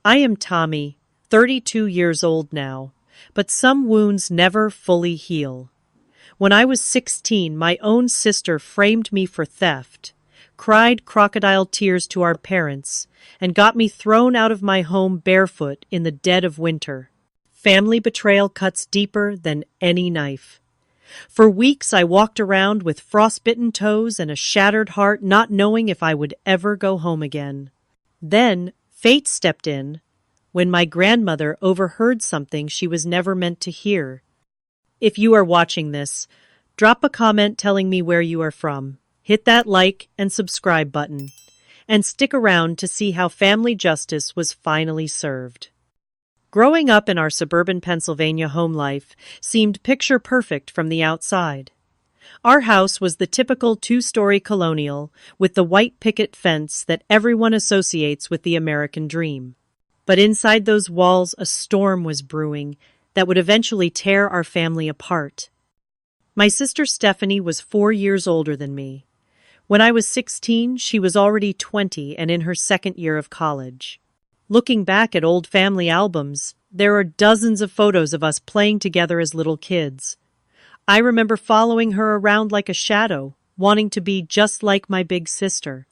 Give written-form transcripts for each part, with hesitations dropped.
I am Tommy, 32 years old now, but some wounds never fully heal. When I was 16, my own sister framed me for theft, cried crocodile tears to our parents, and got me thrown out of my home barefoot in the dead of winter. Family betrayal cuts deeper than any knife. For weeks I walked around with frostbitten toes and a shattered heart, not knowing if I would ever go home again. Then fate stepped in when my grandmother overheard something she was never meant to hear. If you are watching this, drop a comment telling me where you are from. Hit that like and subscribe button, and stick around to see how family justice was finally served. Growing up in our suburban Pennsylvania home life seemed picture perfect from the outside. Our house was the typical two-story colonial with the white picket fence that everyone associates with the American dream. But inside those walls, a storm was brewing that would eventually tear our family apart. My sister Stephanie was 4 years older than me. When I was 16, she was already 20 and in her second year of college. Looking back at old family albums, there are dozens of photos of us playing together as little kids. I remember following her around like a shadow, wanting to be just like my big sister.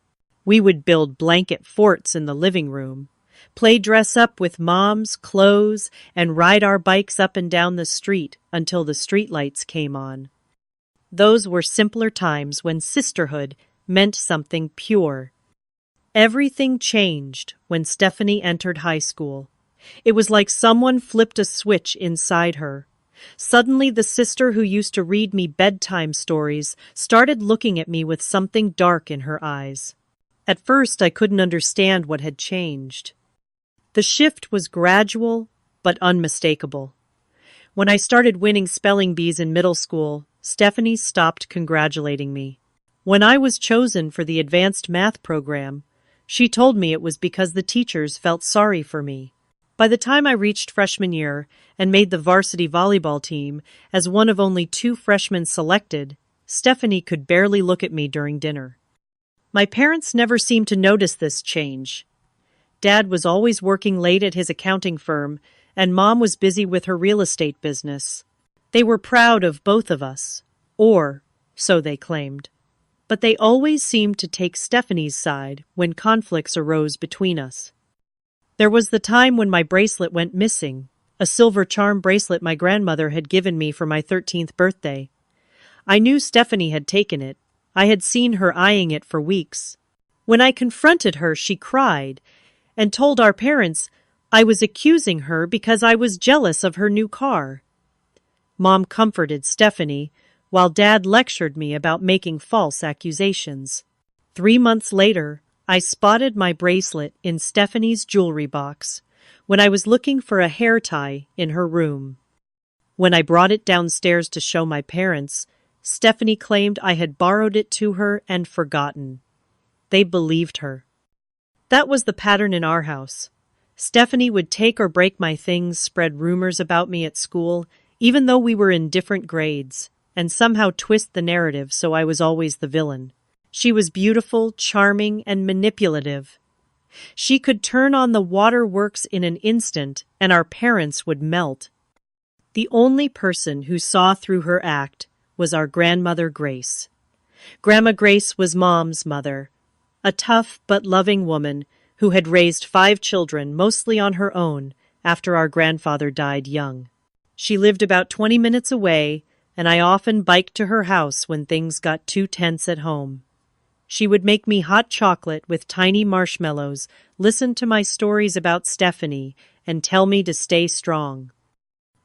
We would build blanket forts in the living room, play dress-up with mom's clothes, and ride our bikes up and down the street until the streetlights came on. Those were simpler times when sisterhood meant something pure. Everything changed when Stephanie entered high school. It was like someone flipped a switch inside her. Suddenly, the sister who used to read me bedtime stories started looking at me with something dark in her eyes. At first, I couldn't understand what had changed. The shift was gradual but unmistakable. When I started winning spelling bees in middle school, Stephanie stopped congratulating me. When I was chosen for the advanced math program, she told me it was because the teachers felt sorry for me. By the time I reached freshman year and made the varsity volleyball team as one of only 2 freshmen selected, Stephanie could barely look at me during dinner. My parents never seemed to notice this change. Dad was always working late at his accounting firm, and Mom was busy with her real estate business. They were proud of both of us, or so they claimed. But they always seemed to take Stephanie's side when conflicts arose between us. There was the time when my bracelet went missing, a silver charm bracelet my grandmother had given me for my 13th birthday. I knew Stephanie had taken it. I had seen her eyeing it for weeks. When I confronted her, she cried and told our parents I was accusing her because I was jealous of her new car. Mom comforted Stephanie, while Dad lectured me about making false accusations. 3 months later, I spotted my bracelet in Stephanie's jewelry box when I was looking for a hair tie in her room. When I brought it downstairs to show my parents, Stephanie claimed I had borrowed it to her and forgotten. They believed her. That was the pattern in our house. Stephanie would take or break my things, spread rumors about me at school, even though we were in different grades, and somehow twist the narrative so I was always the villain. She was beautiful, charming, and manipulative. She could turn on the waterworks in an instant, and our parents would melt. The only person who saw through her act was our grandmother Grace. Grandma Grace was Mom's mother, a tough but loving woman who had raised 5 children mostly on her own after our grandfather died young. She lived about 20 minutes away, and I often biked to her house when things got too tense at home. She would make me hot chocolate with tiny marshmallows, listen to my stories about Stephanie, and tell me to stay strong.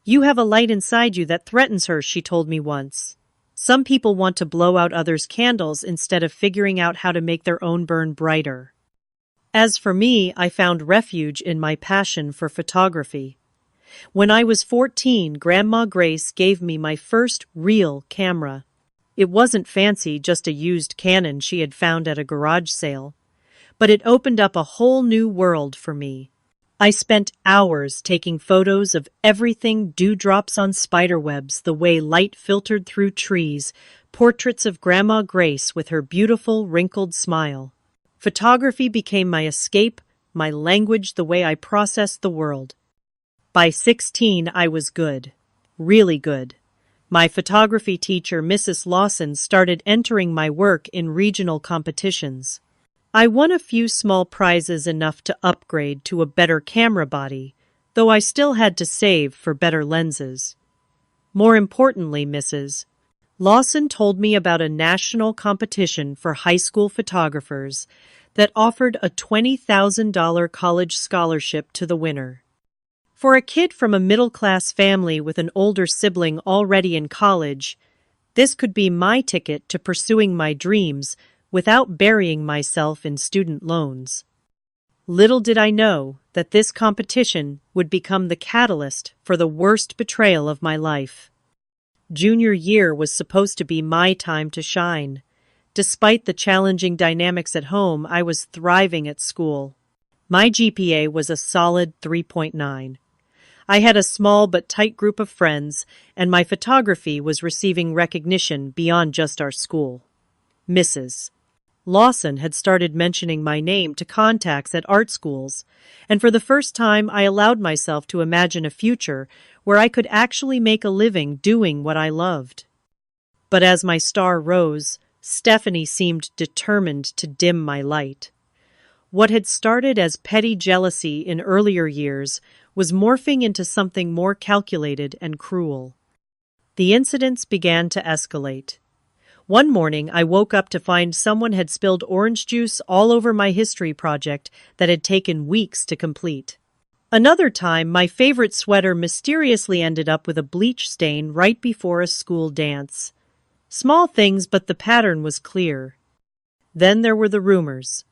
"You have a light inside you that threatens her," she told me once. "Some people want to blow out others' candles instead of figuring out how to make their own burn brighter." As for me, I found refuge in my passion for photography. When I was 14, Grandma Grace gave me my first real camera. It wasn't fancy, just a used Canon she had found at a garage sale. But it opened up a whole new world for me. I spent hours taking photos of everything: dewdrops on spiderwebs, the way light filtered through trees, portraits of Grandma Grace with her beautiful, wrinkled smile. Photography became my escape, my language, the way I processed the world. By 16, I was good. Really good. My photography teacher, Mrs. Lawson, started entering my work in regional competitions. I won a few small prizes, enough to upgrade to a better camera body, though I still had to save for better lenses. More importantly, Mrs. Lawson told me about a national competition for high school photographers that offered a $20,000 college scholarship to the winner. For a kid from a middle-class family with an older sibling already in college, this could be my ticket to pursuing my dreams without burying myself in student loans. Little did I know that this competition would become the catalyst for the worst betrayal of my life. Junior year was supposed to be my time to shine. Despite the challenging dynamics at home, I was thriving at school. My GPA was a solid 3.9. I had a small but tight group of friends, and my photography was receiving recognition beyond just our school. Mrs. Lawson had started mentioning my name to contacts at art schools, and for the first time I allowed myself to imagine a future where I could actually make a living doing what I loved. But as my star rose, Stephanie seemed determined to dim my light. What had started as petty jealousy in earlier years was morphing into something more calculated and cruel. The incidents began to escalate. One morning, I woke up to find someone had spilled orange juice all over my history project that had taken weeks to complete. Another time, my favorite sweater mysteriously ended up with a bleach stain right before a school dance. Small things, but the pattern was clear. Then there were the rumors.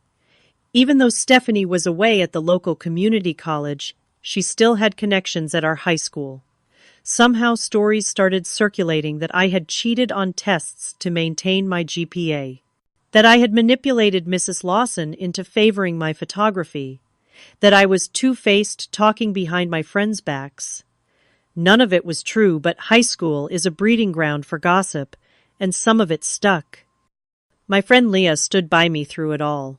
Even though Stephanie was away at the local community college, she still had connections at our high school. Somehow stories started circulating that I had cheated on tests to maintain my GPA, that I had manipulated Mrs. Lawson into favoring my photography, that I was two-faced, talking behind my friends' backs. None of it was true, but high school is a breeding ground for gossip, and some of it stuck. My friend Leah stood by me through it all.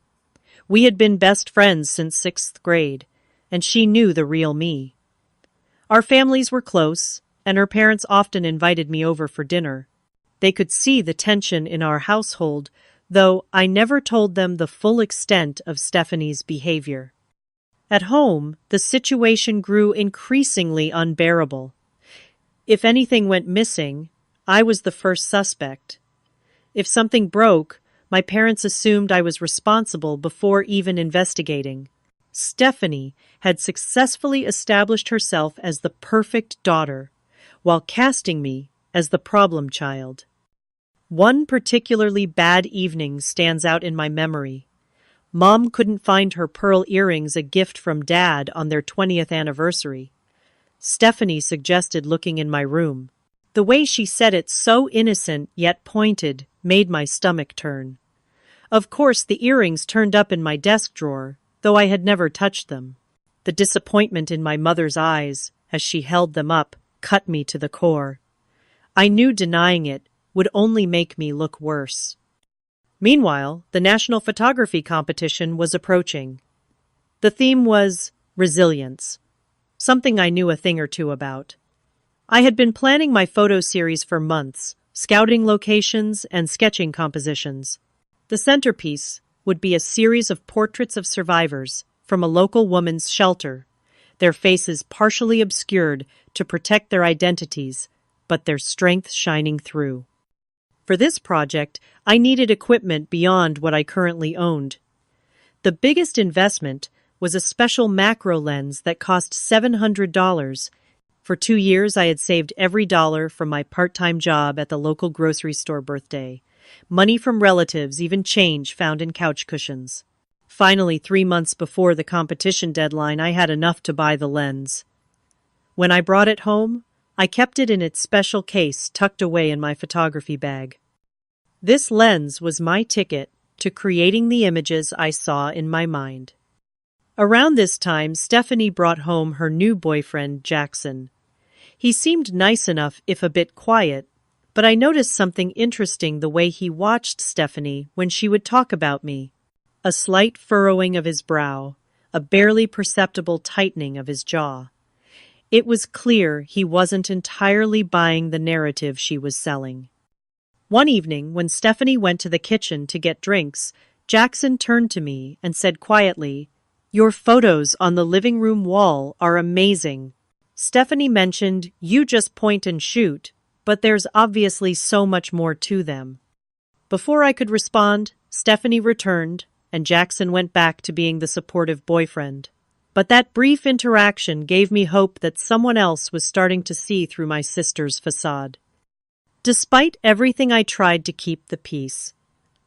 We had been best friends since 6th grade, and she knew the real me. Our families were close, and her parents often invited me over for dinner. They could see the tension in our household, though I never told them the full extent of Stephanie's behavior. At home, the situation grew increasingly unbearable. If anything went missing, I was the first suspect. If something broke, my parents assumed I was responsible before even investigating. Stephanie had successfully established herself as the perfect daughter, while casting me as the problem child. One particularly bad evening stands out in my memory. Mom couldn't find her pearl earrings, a gift from Dad, on their 20th anniversary. Stephanie suggested looking in my room. The way she said it, so innocent yet pointed, made my stomach turn. Of course, the earrings turned up in my desk drawer, though I had never touched them. The disappointment in my mother's eyes, as she held them up, cut me to the core. I knew denying it would only make me look worse. Meanwhile, the national photography competition was approaching. The theme was resilience, something I knew a thing or two about. I had been planning my photo series for months, scouting locations and sketching compositions. The centerpiece would be a series of portraits of survivors from a local woman's shelter, their faces partially obscured to protect their identities, but their strength shining through. For this project, I needed equipment beyond what I currently owned. The biggest investment was a special macro lens that cost $700. For 2 years, I had saved every dollar from my part-time job at the local grocery store birthday. Money from relatives, even change found in couch cushions. Finally, 3 months before the competition deadline, I had enough to buy the lens. When I brought it home, I kept it in its special case tucked away in my photography bag. This lens was my ticket to creating the images I saw in my mind. Around this time, Stephanie brought home her new boyfriend, Jackson. He seemed nice enough, if a bit quiet, but I noticed something interesting the way he watched Stephanie when she would talk about me. A slight furrowing of his brow, a barely perceptible tightening of his jaw. It was clear he wasn't entirely buying the narrative she was selling. One evening, when Stephanie went to the kitchen to get drinks, Jackson turned to me and said quietly, "Your photos on the living room wall are amazing." Stephanie mentioned, "You just point and shoot, but there's obviously so much more to them." Before I could respond, Stephanie returned, and Jackson went back to being the supportive boyfriend. But that brief interaction gave me hope that someone else was starting to see through my sister's facade. Despite everything I tried to keep the peace,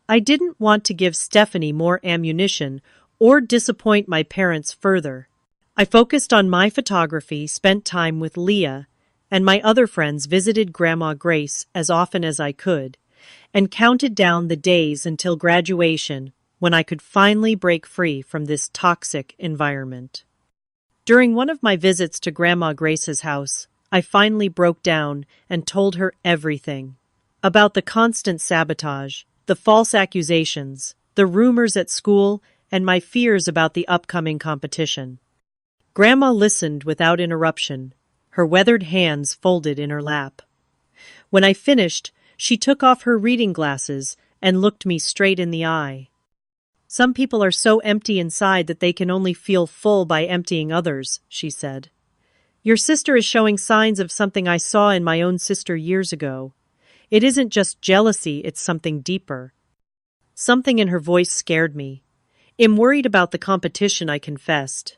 I didn't want to give Stephanie more ammunition or disappoint my parents further. I focused on my photography, spent time with Leah, and my other friends visited Grandma Grace as often as I could, and counted down the days until graduation when I could finally break free from this toxic environment. During one of my visits to Grandma Grace's house, I finally broke down and told her everything about the constant sabotage, the false accusations, the rumors at school, and my fears about the upcoming competition. Grandma listened without interruption, her weathered hands folded in her lap. When I finished, she took off her reading glasses and looked me straight in the eye. "Some people are so empty inside that they can only feel full by emptying others," she said. "Your sister is showing signs of something I saw in my own sister years ago. It isn't just jealousy, it's something deeper." Something in her voice scared me. "I'm worried about the competition," I confessed.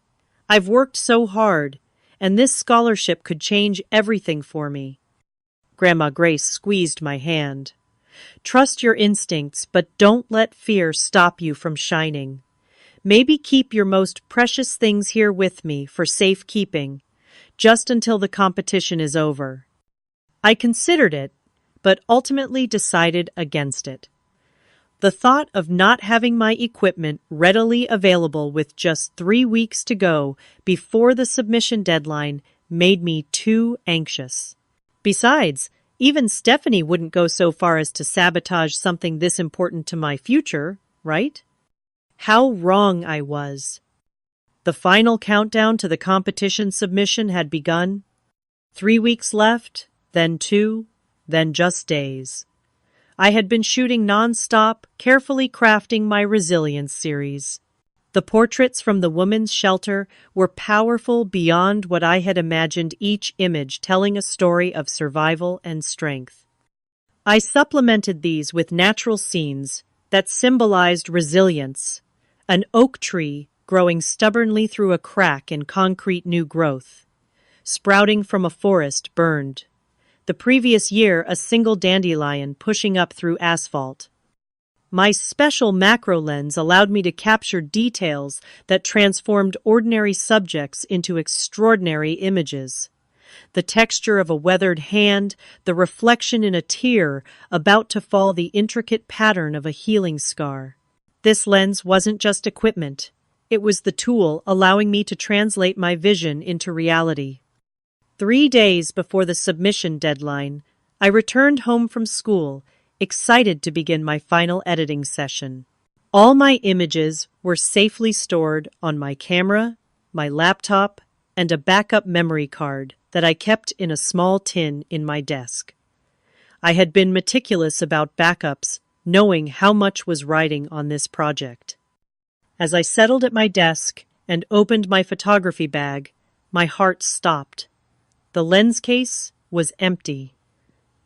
"I've worked so hard, and this scholarship could change everything for me." Grandma Grace squeezed my hand. "Trust your instincts, but don't let fear stop you from shining. Maybe keep your most precious things here with me for safekeeping, just until the competition is over." I considered it, but ultimately decided against it. The thought of not having my equipment readily available with just 3 weeks to go before the submission deadline made me too anxious. Besides, even Stephanie wouldn't go so far as to sabotage something this important to my future, right? How wrong I was. The final countdown to the competition submission had begun. 3 weeks left, then 2, then just days. I had been shooting non-stop, carefully crafting my resilience series. The portraits from the women's shelter were powerful beyond what I had imagined, each image telling a story of survival and strength. I supplemented these with natural scenes that symbolized resilience: an oak tree growing stubbornly through a crack in concrete new growth, sprouting from a forest burned. The previous year, a single dandelion pushing up through asphalt. My special macro lens allowed me to capture details that transformed ordinary subjects into extraordinary images. The texture of a weathered hand, the reflection in a tear about to fall, the intricate pattern of a healing scar. This lens wasn't just equipment. It was the tool allowing me to translate my vision into reality. 3 days before the submission deadline, I returned home from school, excited to begin my final editing session. All my images were safely stored on my camera, my laptop, and a backup memory card that I kept in a small tin in my desk. I had been meticulous about backups, knowing how much was riding on this project. As I settled at my desk and opened my photography bag, my heart stopped. The lens case was empty.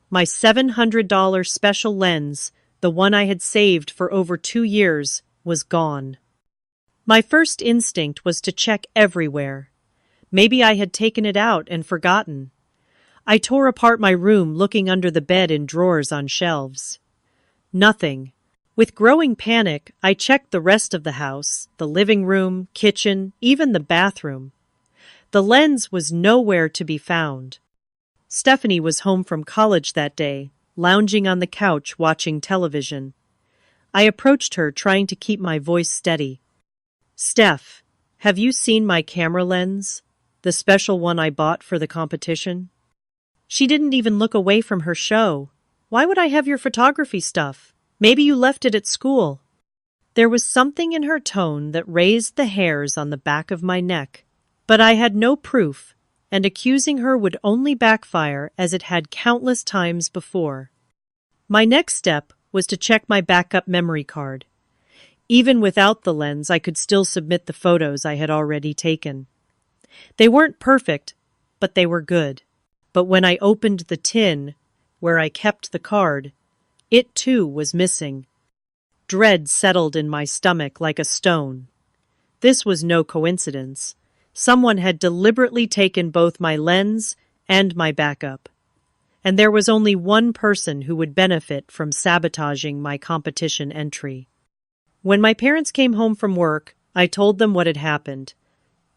My $700 special lens, the one I had saved for over 2 years, was gone. My first instinct was to check everywhere. Maybe I had taken it out and forgotten. I tore apart my room, looking under the bed in drawers on shelves. Nothing. With growing panic, I checked the rest of the house, the living room, kitchen, even the bathroom. The lens was nowhere to be found. Stephanie was home from college that day, lounging on the couch watching television. I approached her, trying to keep my voice steady. "Steph, have you seen my camera lens? The special one I bought for the competition?" She didn't even look away from her show. "Why would I have your photography stuff? Maybe you left it at school." There was something in her tone that raised the hairs on the back of my neck. But I had no proof, and accusing her would only backfire as it had countless times before. My next step was to check my backup memory card. Even without the lens, I could still submit the photos I had already taken. They weren't perfect, but they were good. But when I opened the tin, where I kept the card, it too was missing. Dread settled in my stomach like a stone. This was no coincidence. Someone had deliberately taken both my lens and my backup. And there was only one person who would benefit from sabotaging my competition entry. When my parents came home from work, I told them what had happened.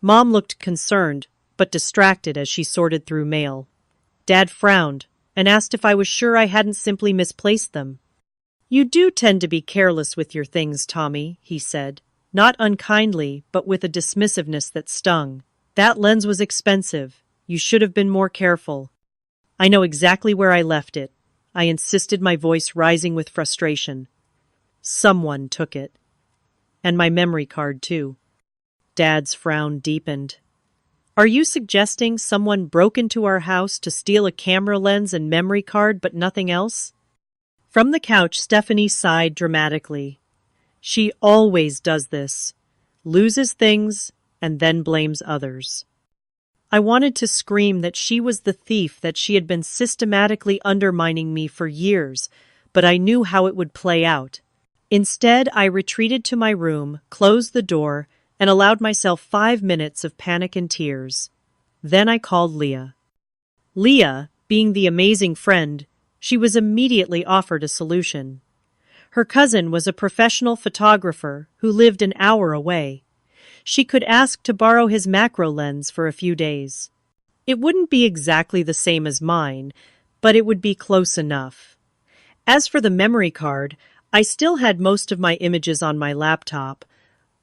Mom looked concerned, but distracted as she sorted through mail. Dad frowned and asked if I was sure I hadn't simply misplaced them. "You do tend to be careless with your things, Tommy," he said, not unkindly, but with a dismissiveness that stung. "That lens was expensive. You should have been more careful." "I know exactly where I left it," I insisted, my voice rising with frustration. "Someone took it. And my memory card, too." Dad's frown deepened. "Are you suggesting someone broke into our house to steal a camera lens and memory card but nothing else?" From the couch, Stephanie sighed dramatically. "She always does this. Loses things and then blames others." I wanted to scream that she was the thief, that she had been systematically undermining me for years, but I knew how it would play out. Instead, I retreated to my room, closed the door, and allowed myself 5 minutes of panic and tears. Then I called Leah. Leah, being the amazing friend she was, immediately offered a solution. Her cousin was a professional photographer who lived an hour away. She could ask to borrow his macro lens for a few days. It wouldn't be exactly the same as mine, but it would be close enough. As for the memory card, I still had most of my images on my laptop.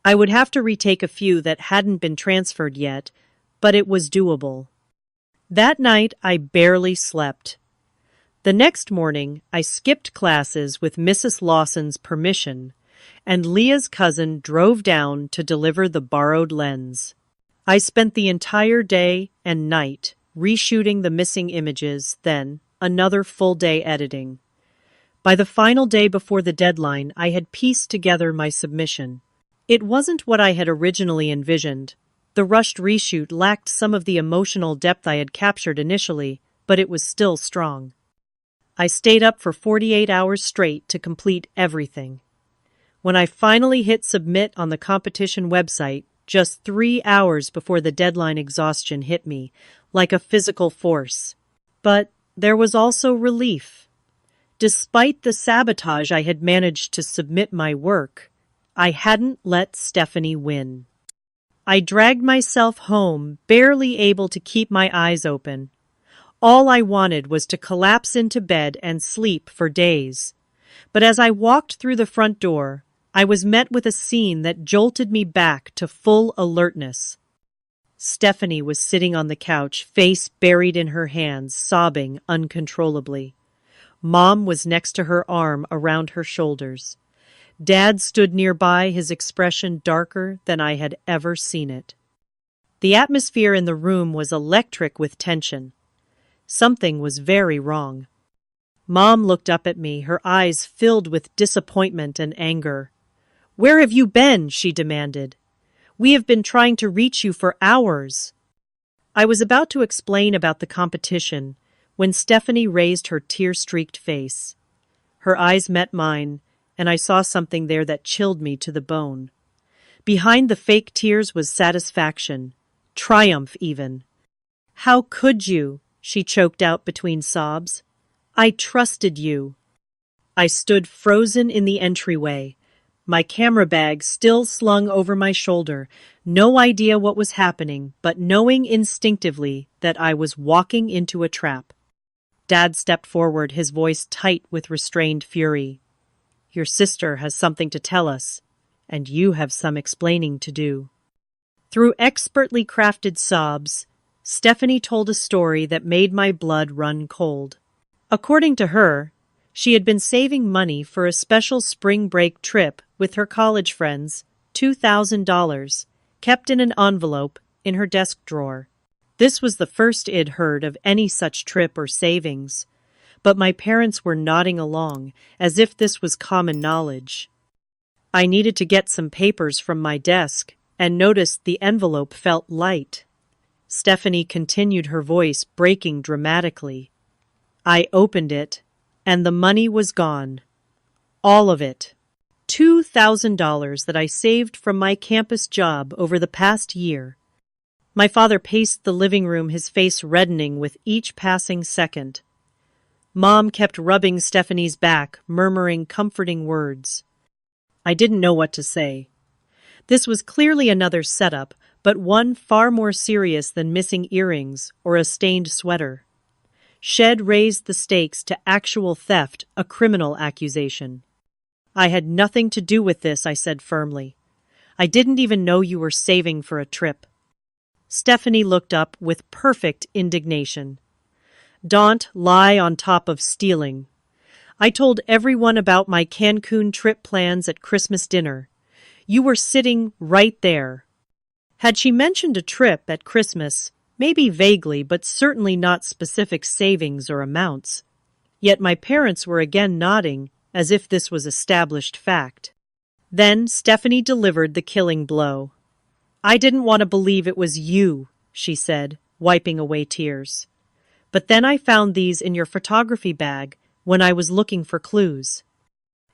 I would have to retake a few that hadn't been transferred yet, but it was doable. That night, I barely slept. The next morning, I skipped classes with Mrs. Lawson's permission, and Leah's cousin drove down to deliver the borrowed lens. I spent the entire day and night reshooting the missing images, then another full day editing. By the final day before the deadline, I had pieced together my submission. It wasn't what I had originally envisioned. The rushed reshoot lacked some of the emotional depth I had captured initially, but it was still strong. I stayed up for 48 hours straight to complete everything. When I finally hit submit on the competition website, just 3 hours before the deadline, exhaustion hit me, like a physical force. But there was also relief. Despite the sabotage, I had managed to submit my work. I hadn't let Stephanie win. I dragged myself home, barely able to keep my eyes open. All I wanted was to collapse into bed and sleep for days. But as I walked through the front door, I was met with a scene that jolted me back to full alertness. Stephanie was sitting on the couch, face buried in her hands, sobbing uncontrollably. Mom was next to her, arm around her shoulders. Dad stood nearby, his expression darker than I had ever seen it. The atmosphere in the room was electric with tension. Something was very wrong. Mom looked up at me, her eyes filled with disappointment and anger. "Where have you been?" she demanded. "We have been trying to reach you for hours." I was about to explain about the competition when Stephanie raised her tear-streaked face. Her eyes met mine, and I saw something there that chilled me to the bone. Behind the fake tears was satisfaction, triumph even. "How could you?" she choked out between sobs. "I trusted you." I stood frozen in the entryway, my camera bag still slung over my shoulder, no idea what was happening, but knowing instinctively that I was walking into a trap. Dad stepped forward, his voice tight with restrained fury. "Your sister has something to tell us, and you have some explaining to do." Through expertly crafted sobs, Stephanie told a story that made my blood run cold. According to her, she had been saving money for a special spring break trip with her college friends, $2,000, kept in an envelope in her desk drawer. This was the first I'd heard of any such trip or savings, but my parents were nodding along as if this was common knowledge. I needed to get some papers from my desk and noticed the envelope felt light. Stephanie continued, her voice breaking dramatically. I opened it, and the money was gone. All of it. $2,000 that I saved from my campus job over the past year. My father paced the living room, his face reddening with each passing second. Mom kept rubbing Stephanie's back, murmuring comforting words. I didn't know what to say. This was clearly another setup, but one far more serious than missing earrings or a stained sweater. Shed raised the stakes to actual theft, a criminal accusation. I had nothing to do with this, I said firmly. I didn't even know you were saving for a trip. Stephanie looked up with perfect indignation. Don't lie on top of stealing. I told everyone about my Cancun trip plans at Christmas dinner. You were sitting right there. Had she mentioned a trip at Christmas, maybe vaguely, but certainly not specific savings or amounts. Yet my parents were again nodding, as if this was established fact. Then Stephanie delivered the killing blow. I didn't want to believe it was you, she said, wiping away tears. But then I found these in your photography bag when I was looking for clues.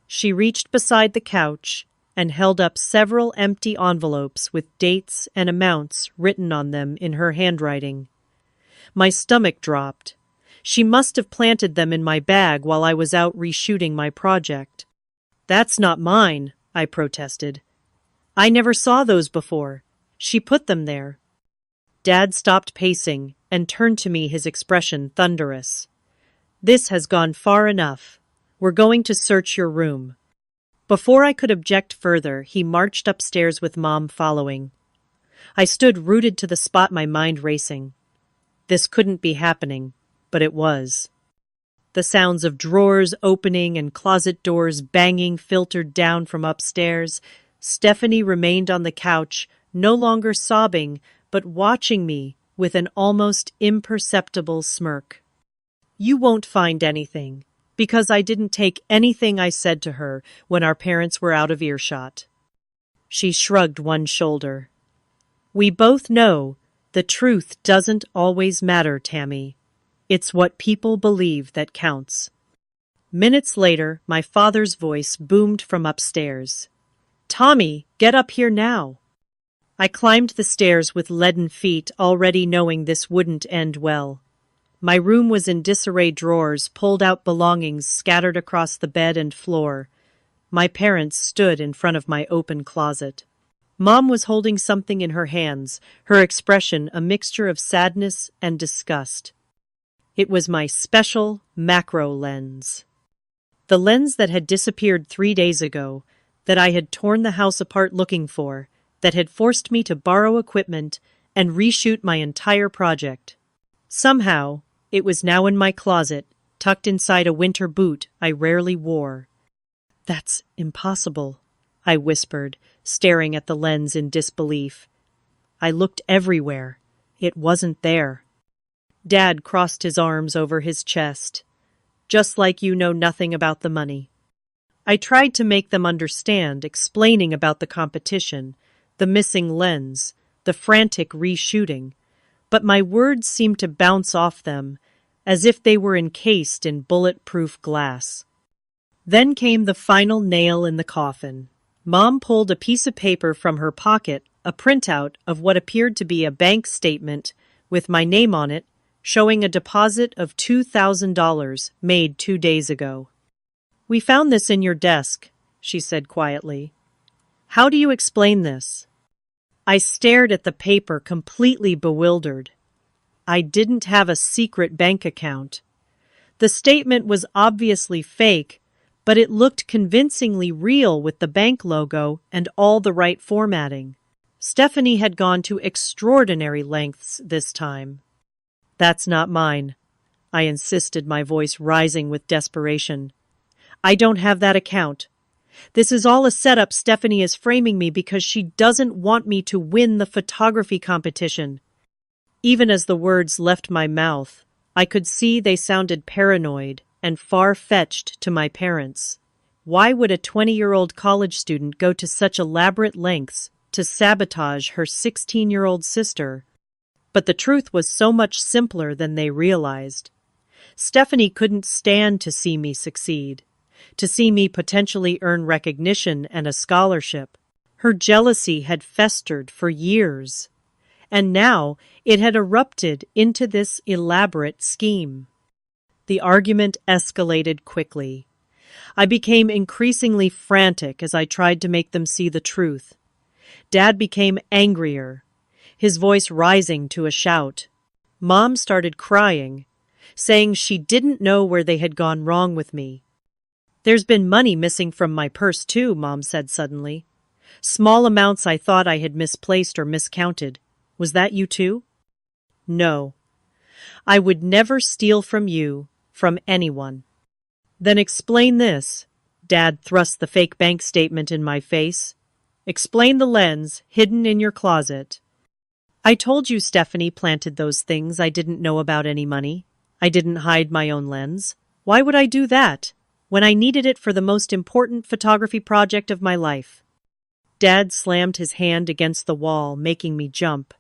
She reached beside the couch and held up several empty envelopes with dates and amounts written on them in her handwriting. My stomach dropped. She must have planted them in my bag while I was out reshooting my project. That's not mine, I protested. I never saw those before. She put them there. Dad stopped pacing and turned to me, his expression thunderous. This has gone far enough. We're going to search your room. Before I could object further, he marched upstairs with Mom following. I stood rooted to the spot, my mind racing. This couldn't be happening, but it was. The sounds of drawers opening and closet doors banging filtered down from upstairs. Stephanie remained on the couch, no longer sobbing, but watching me with an almost imperceptible smirk. You won't find anything, because I didn't take anything I said to her when our parents were out of earshot. She shrugged one shoulder. We both know the truth doesn't always matter, Tammy. It's what people believe that counts. Minutes later, my father's voice boomed from upstairs. Tommy, get up here now. I climbed the stairs with leaden feet, already knowing this wouldn't end well. My room was in disarray, drawers, pulled out belongings scattered across the bed and floor. My parents stood in front of my open closet. Mom was holding something in her hands, her expression a mixture of sadness and disgust. It was my special macro lens. The lens that had disappeared 3 days ago, that I had torn the house apart looking for, that had forced me to borrow equipment and reshoot my entire project. Somehow, it was now in my closet, tucked inside a winter boot I rarely wore. That's impossible, I whispered, staring at the lens in disbelief. I looked everywhere. It wasn't there. Dad crossed his arms over his chest. Just like you know nothing about the money. I tried to make them understand, explaining about the competition, the missing lens, the frantic reshooting, but my words seemed to bounce off them, as if they were encased in bulletproof glass. Then came the final nail in the coffin. Mom pulled a piece of paper from her pocket, a printout of what appeared to be a bank statement with my name on it, showing a deposit of $2,000 made 2 days ago. We found this in your desk, she said quietly. How do you explain this? I stared at the paper, completely bewildered. I didn't have a secret bank account. The statement was obviously fake, but it looked convincingly real with the bank logo and all the right formatting. Stephanie had gone to extraordinary lengths this time. That's not mine, I insisted, my voice rising with desperation. I don't have that account. This is all a setup. Stephanie is framing me because she doesn't want me to win the photography competition. Even as the words left my mouth, I could see they sounded paranoid and far-fetched to my parents. Why would a 20-year-old college student go to such elaborate lengths to sabotage her 16-year-old sister? But the truth was so much simpler than they realized. Stephanie couldn't stand to see me succeed, to see me potentially earn recognition and a scholarship. Her jealousy had festered for years, and now it had erupted into this elaborate scheme. The argument escalated quickly. I became increasingly frantic as I tried to make them see the truth. Dad became angrier, his voice rising to a shout. Mom started crying, saying she didn't know where they had gone wrong with me. "There's been money missing from my purse too," Mom said suddenly. "Small amounts I thought I had misplaced or miscounted. Was that you too?" "No. I would never steal from you, from anyone." "Then explain this." Dad thrust the fake bank statement in my face. "Explain the lens hidden in your closet." "I told you Stephanie planted those things. I didn't know about any money. I didn't hide my own lens. Why would I do that, when I needed it for the most important photography project of my life?" Dad slammed his hand against the wall, making me jump.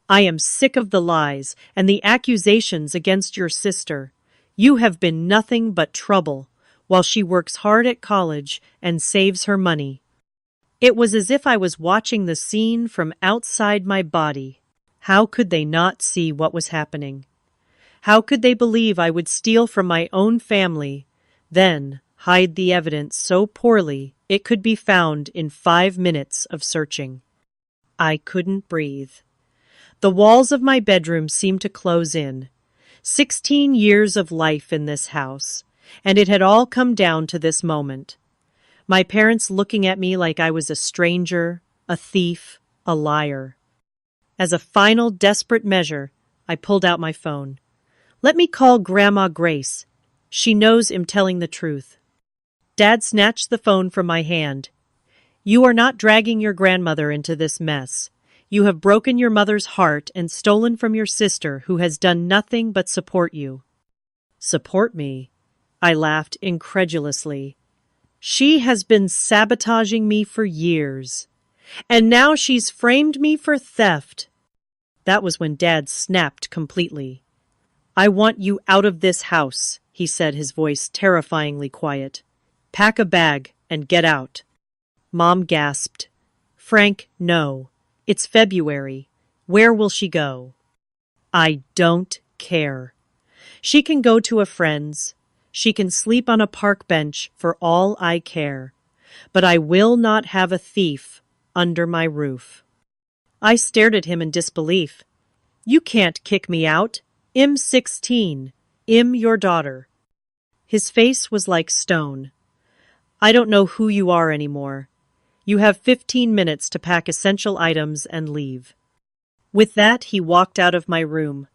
"I am sick of the lies and the accusations against your sister. You have been nothing but trouble, while she works hard at college and saves her money." It was as if I was watching the scene from outside my body. How could they not see what was happening? How could they believe I would steal from my own family, then hide the evidence so poorly it could be found in 5 minutes of searching? I couldn't breathe. The walls of my bedroom seemed to close in. 16 years of life in this house, and it had all come down to this moment. My parents looking at me like I was a stranger, a thief, a liar. As a final desperate measure, I pulled out my phone. "Let me call Grandma Grace. She knows I'm telling the truth." Dad snatched the phone from my hand. "You are not dragging your grandmother into this mess. You have broken your mother's heart and stolen from your sister, who has done nothing but support you." "Support me?" I laughed incredulously. "She has been sabotaging me for years. And now she's framed me for theft." That was when Dad snapped completely. "I want you out of this house," he said, his voice terrifyingly quiet. "Pack a bag and get out." Mom gasped. "Frank, no. It's February. Where will she go?" "I don't care. She can go to a friend's. She can sleep on a park bench for all I care. But I will not have a thief under my roof." I stared at him in disbelief. "You can't kick me out. I'm 16. I'm your daughter." His face was like stone. "I don't know who you are anymore. You have 15 minutes to pack essential items and leave." With that, he walked out of my room.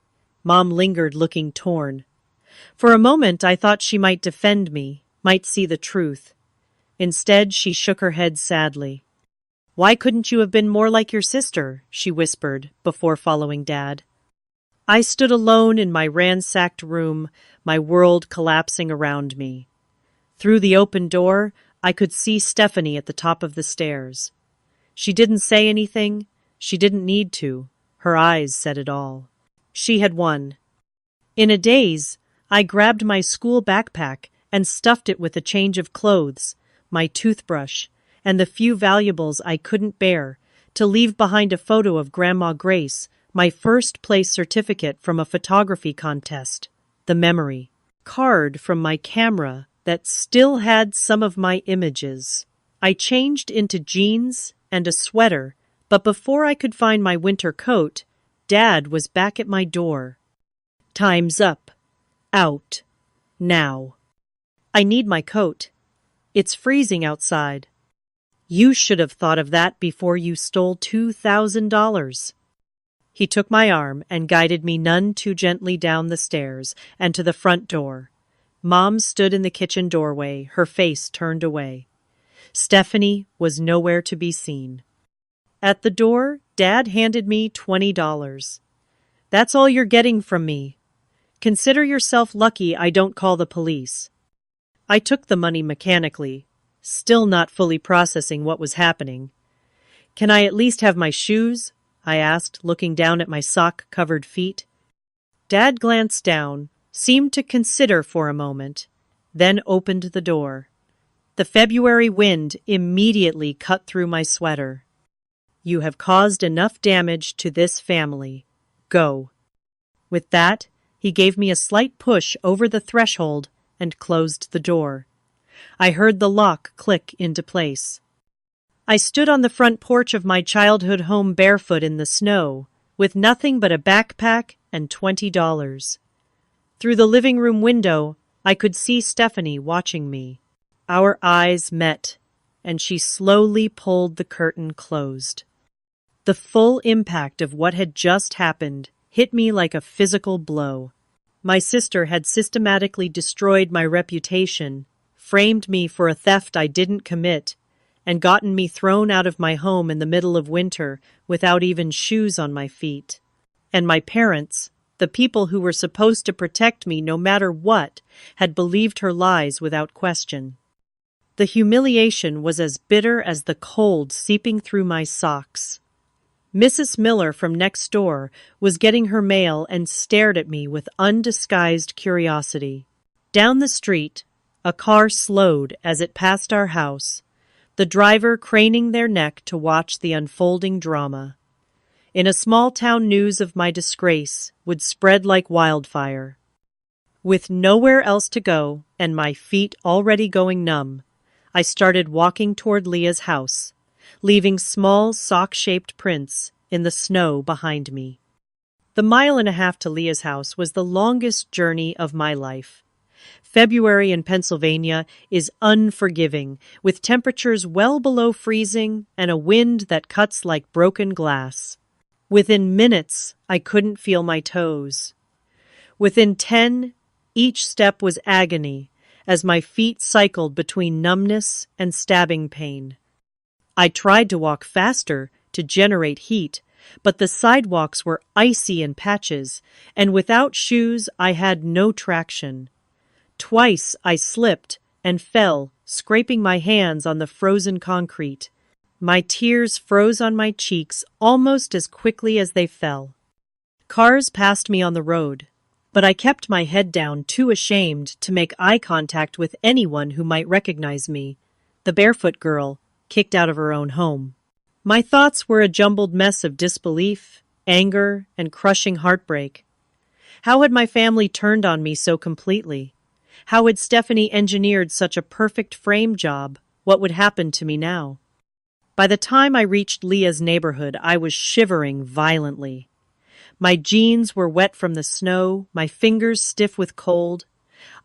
Mom lingered, looking torn. For a moment, I thought she might defend me, might see the truth. Instead, she shook her head sadly. "Why couldn't you have been more like your sister?" she whispered, before following Dad. I stood alone in my ransacked room, my world collapsing around me. Through the open door, I could see Stephanie at the top of the stairs. She didn't say anything. She didn't need to. Her eyes said it all. She had won. In a daze, I grabbed my school backpack and stuffed it with a change of clothes, my toothbrush, and the few valuables I couldn't bear, to leave behind a photo of Grandma Grace, my first-place certificate from a photography contest, the memory card from my camera that still had some of my images. I changed into jeans and a sweater, but before I could find my winter coat, Dad was back at my door. "Time's up. Out. Now." "I need my coat. It's freezing outside." "You should have thought of that before you stole $2,000. He took my arm and guided me none too gently down the stairs and to the front door. Mom stood in the kitchen doorway, her face turned away. Stephanie was nowhere to be seen. At the door, Dad handed me $20. That's all you're getting from me. Consider yourself lucky I don't call the police. I took the money mechanically, still not fully processing what was happening. Can I at least have my shoes? I asked, looking down at my sock-covered feet. Dad glanced down, seemed to consider for a moment, then opened the door. The February wind immediately cut through my sweater. You have caused enough damage to this family. Go. With that, he gave me a slight push over the threshold and closed the door. I heard the lock click into place. I stood on the front porch of my childhood home barefoot in the snow, with nothing but a backpack and $20. Through the living room window, I could see Stephanie watching me. Our eyes met, and she slowly pulled the curtain closed. The full impact of what had just happened hit me like a physical blow. My sister had systematically destroyed my reputation, framed me for a theft I didn't commit, and gotten me thrown out of my home in the middle of winter without even shoes on my feet. And my parents, the people who were supposed to protect me no matter what, had believed her lies without question. The humiliation was as bitter as the cold seeping through my socks. Mrs. Miller from next door was getting her mail and stared at me with undisguised curiosity. Down the street, a car slowed as it passed our house, the driver craning their neck to watch the unfolding drama. In a small town, news of my disgrace would spread like wildfire. With nowhere else to go and my feet already going numb, I started walking toward Leah's house, leaving small sock-shaped prints in the snow behind me. The 1.5 miles to Leah's house was the longest journey of my life. February in Pennsylvania is unforgiving, with temperatures well below freezing and a wind that cuts like broken glass. Within minutes, I couldn't feel my toes. Within 10, each step was agony, as my feet cycled between numbness and stabbing pain. I tried to walk faster to generate heat, but the sidewalks were icy in patches, and without shoes I had no traction. Twice I slipped and fell, scraping my hands on the frozen concrete. My tears froze on my cheeks almost as quickly as they fell. Cars passed me on the road, but I kept my head down, too ashamed to make eye contact with anyone who might recognize me, the barefoot girl, kicked out of her own home. My thoughts were a jumbled mess of disbelief, anger, and crushing heartbreak. How had my family turned on me so completely? How had Stephanie engineered such a perfect frame job? What would happen to me now? By the time I reached Leah's neighborhood, I was shivering violently. My jeans were wet from the snow, my fingers stiff with cold.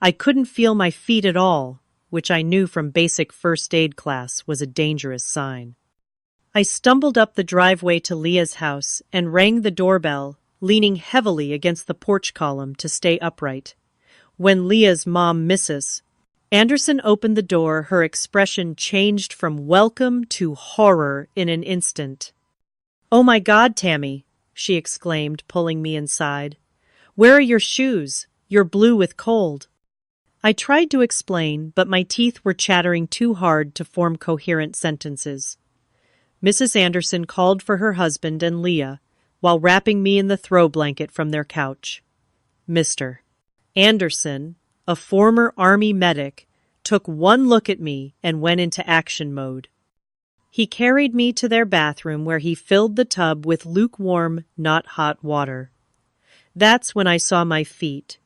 I couldn't feel my feet at all, which I knew from basic first aid class was a dangerous sign. I stumbled up the driveway to Leah's house and rang the doorbell, leaning heavily against the porch column to stay upright. When Leah's mom, Mrs. Anderson, opened the door, her expression changed from welcome to horror in an instant. "Oh my God, Tammy," she exclaimed, pulling me inside. "Where are your shoes? You're blue with cold." I tried to explain, but my teeth were chattering too hard to form coherent sentences. Mrs. Anderson called for her husband and Leah, while wrapping me in the throw blanket from their couch. Mr. Anderson, a former Army medic, took one look at me and went into action mode. He carried me to their bathroom where he filled the tub with lukewarm, not hot water. That's when I saw my feet.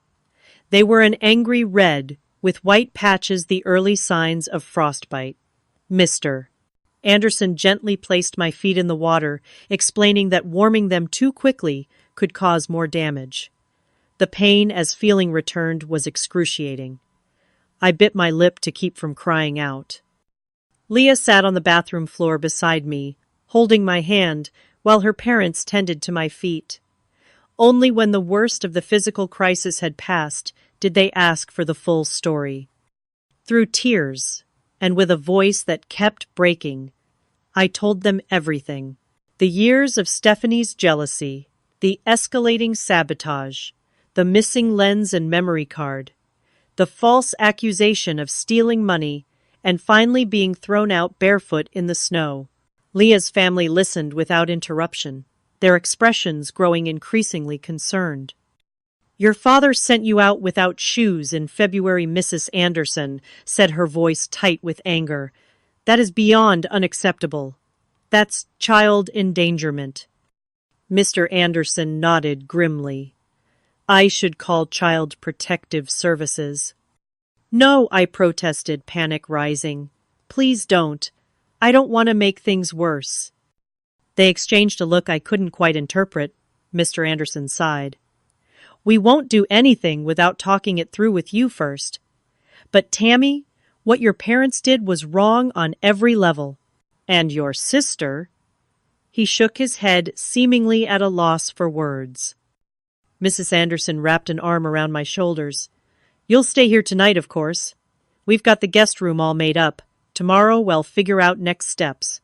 They were an angry red, with white patches, the early signs of frostbite. Mr. Anderson gently placed my feet in the water, explaining that warming them too quickly could cause more damage. The pain as feeling returned was excruciating. I bit my lip to keep from crying out. Leah sat on the bathroom floor beside me, holding my hand, while her parents tended to my feet. Only when the worst of the physical crisis had passed did they ask for the full story. Through tears and with a voice that kept breaking, I told them everything. The years of Stephanie's jealousy, the escalating sabotage, the missing lens and memory card, the false accusation of stealing money, and finally being thrown out barefoot in the snow. Leah's family listened without interruption, their expressions growing increasingly concerned. "Your father sent you out without shoes in February, Mrs. Anderson," said, her voice tight with anger. "That is beyond unacceptable. That's child endangerment." Mr. Anderson nodded grimly. "I should call Child Protective Services." "No," I protested, panic rising. "Please don't. I don't want to make things worse." They exchanged a look I couldn't quite interpret. Mr. Anderson sighed. "We won't do anything without talking it through with you first. But Tammy, what your parents did was wrong on every level. And your sister—" He shook his head, seemingly at a loss for words. Mrs. Anderson wrapped an arm around my shoulders. "You'll stay here tonight, of course. We've got the guest room all made up. Tomorrow we'll figure out next steps."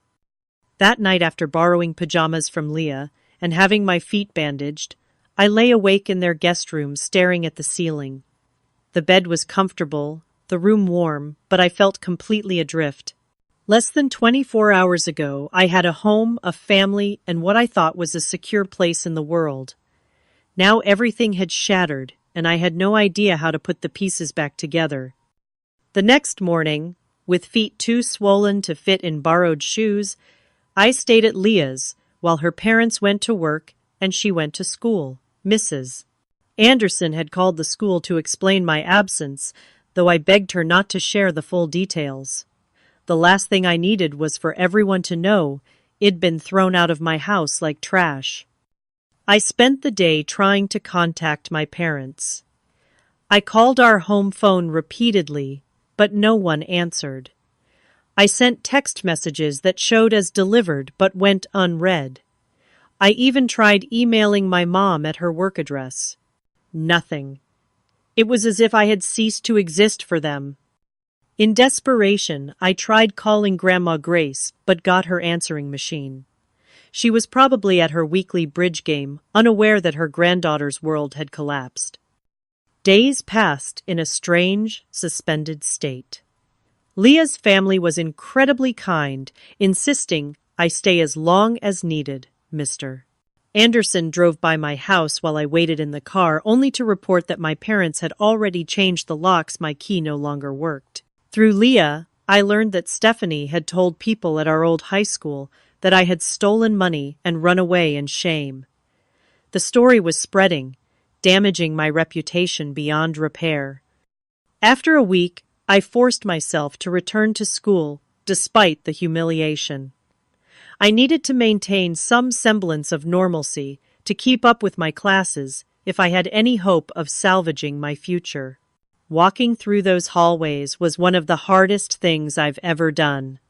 That night, after borrowing pajamas from Leah and having my feet bandaged, I lay awake in their guest room staring at the ceiling. The bed was comfortable, the room warm, but I felt completely adrift. Less than 24 hours ago, I had a home, a family, and what I thought was a secure place in the world. Now everything had shattered, and I had no idea how to put the pieces back together. The next morning, with feet too swollen to fit in borrowed shoes, I stayed at Leah's while her parents went to work and she went to school. Mrs. Anderson had called the school to explain my absence, though I begged her not to share the full details. The last thing I needed was for everyone to know I'd been thrown out of my house like trash. I spent the day trying to contact my parents. I called our home phone repeatedly, but no one answered. I sent text messages that showed as delivered but went unread. I even tried emailing my mom at her work address. Nothing. It was as if I had ceased to exist for them. In desperation, I tried calling Grandma Grace, but got her answering machine. She was probably at her weekly bridge game, unaware that her granddaughter's world had collapsed. Days passed in a strange, suspended state. Leah's family was incredibly kind, insisting I stay as long as needed. Mr. Anderson drove by my house while I waited in the car, only to report that my parents had already changed the locks. My key no longer worked. Through Leah, I learned that Stephanie had told people at our old high school that I had stolen money and run away in shame. The story was spreading, damaging my reputation beyond repair. After a week, I forced myself to return to school, despite the humiliation. I needed to maintain some semblance of normalcy to keep up with my classes if I had any hope of salvaging my future. Walking through those hallways was one of the hardest things I've ever done.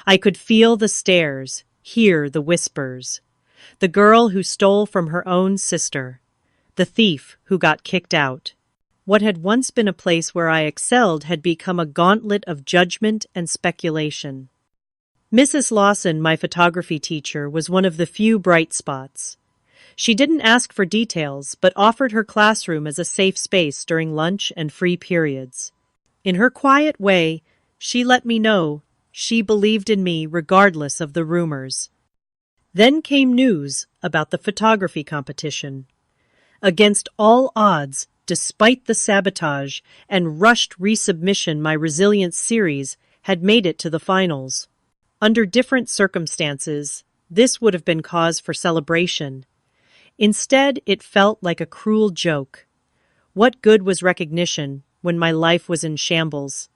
I could feel the stares, hear the whispers. The girl who stole from her own sister. The thief who got kicked out. What had once been a place where I excelled had become a gauntlet of judgment and speculation. Mrs. Lawson, my photography teacher, was one of the few bright spots. She didn't ask for details, but offered her classroom as a safe space during lunch and free periods. In her quiet way, she let me know she believed in me regardless of the rumors. Then came news about the photography competition. Against all odds, despite the sabotage and rushed resubmission, my Resilience series had made it to the finals. Under different circumstances, this would have been cause for celebration. Instead, it felt like a cruel joke. What good was recognition when my life was in shambles?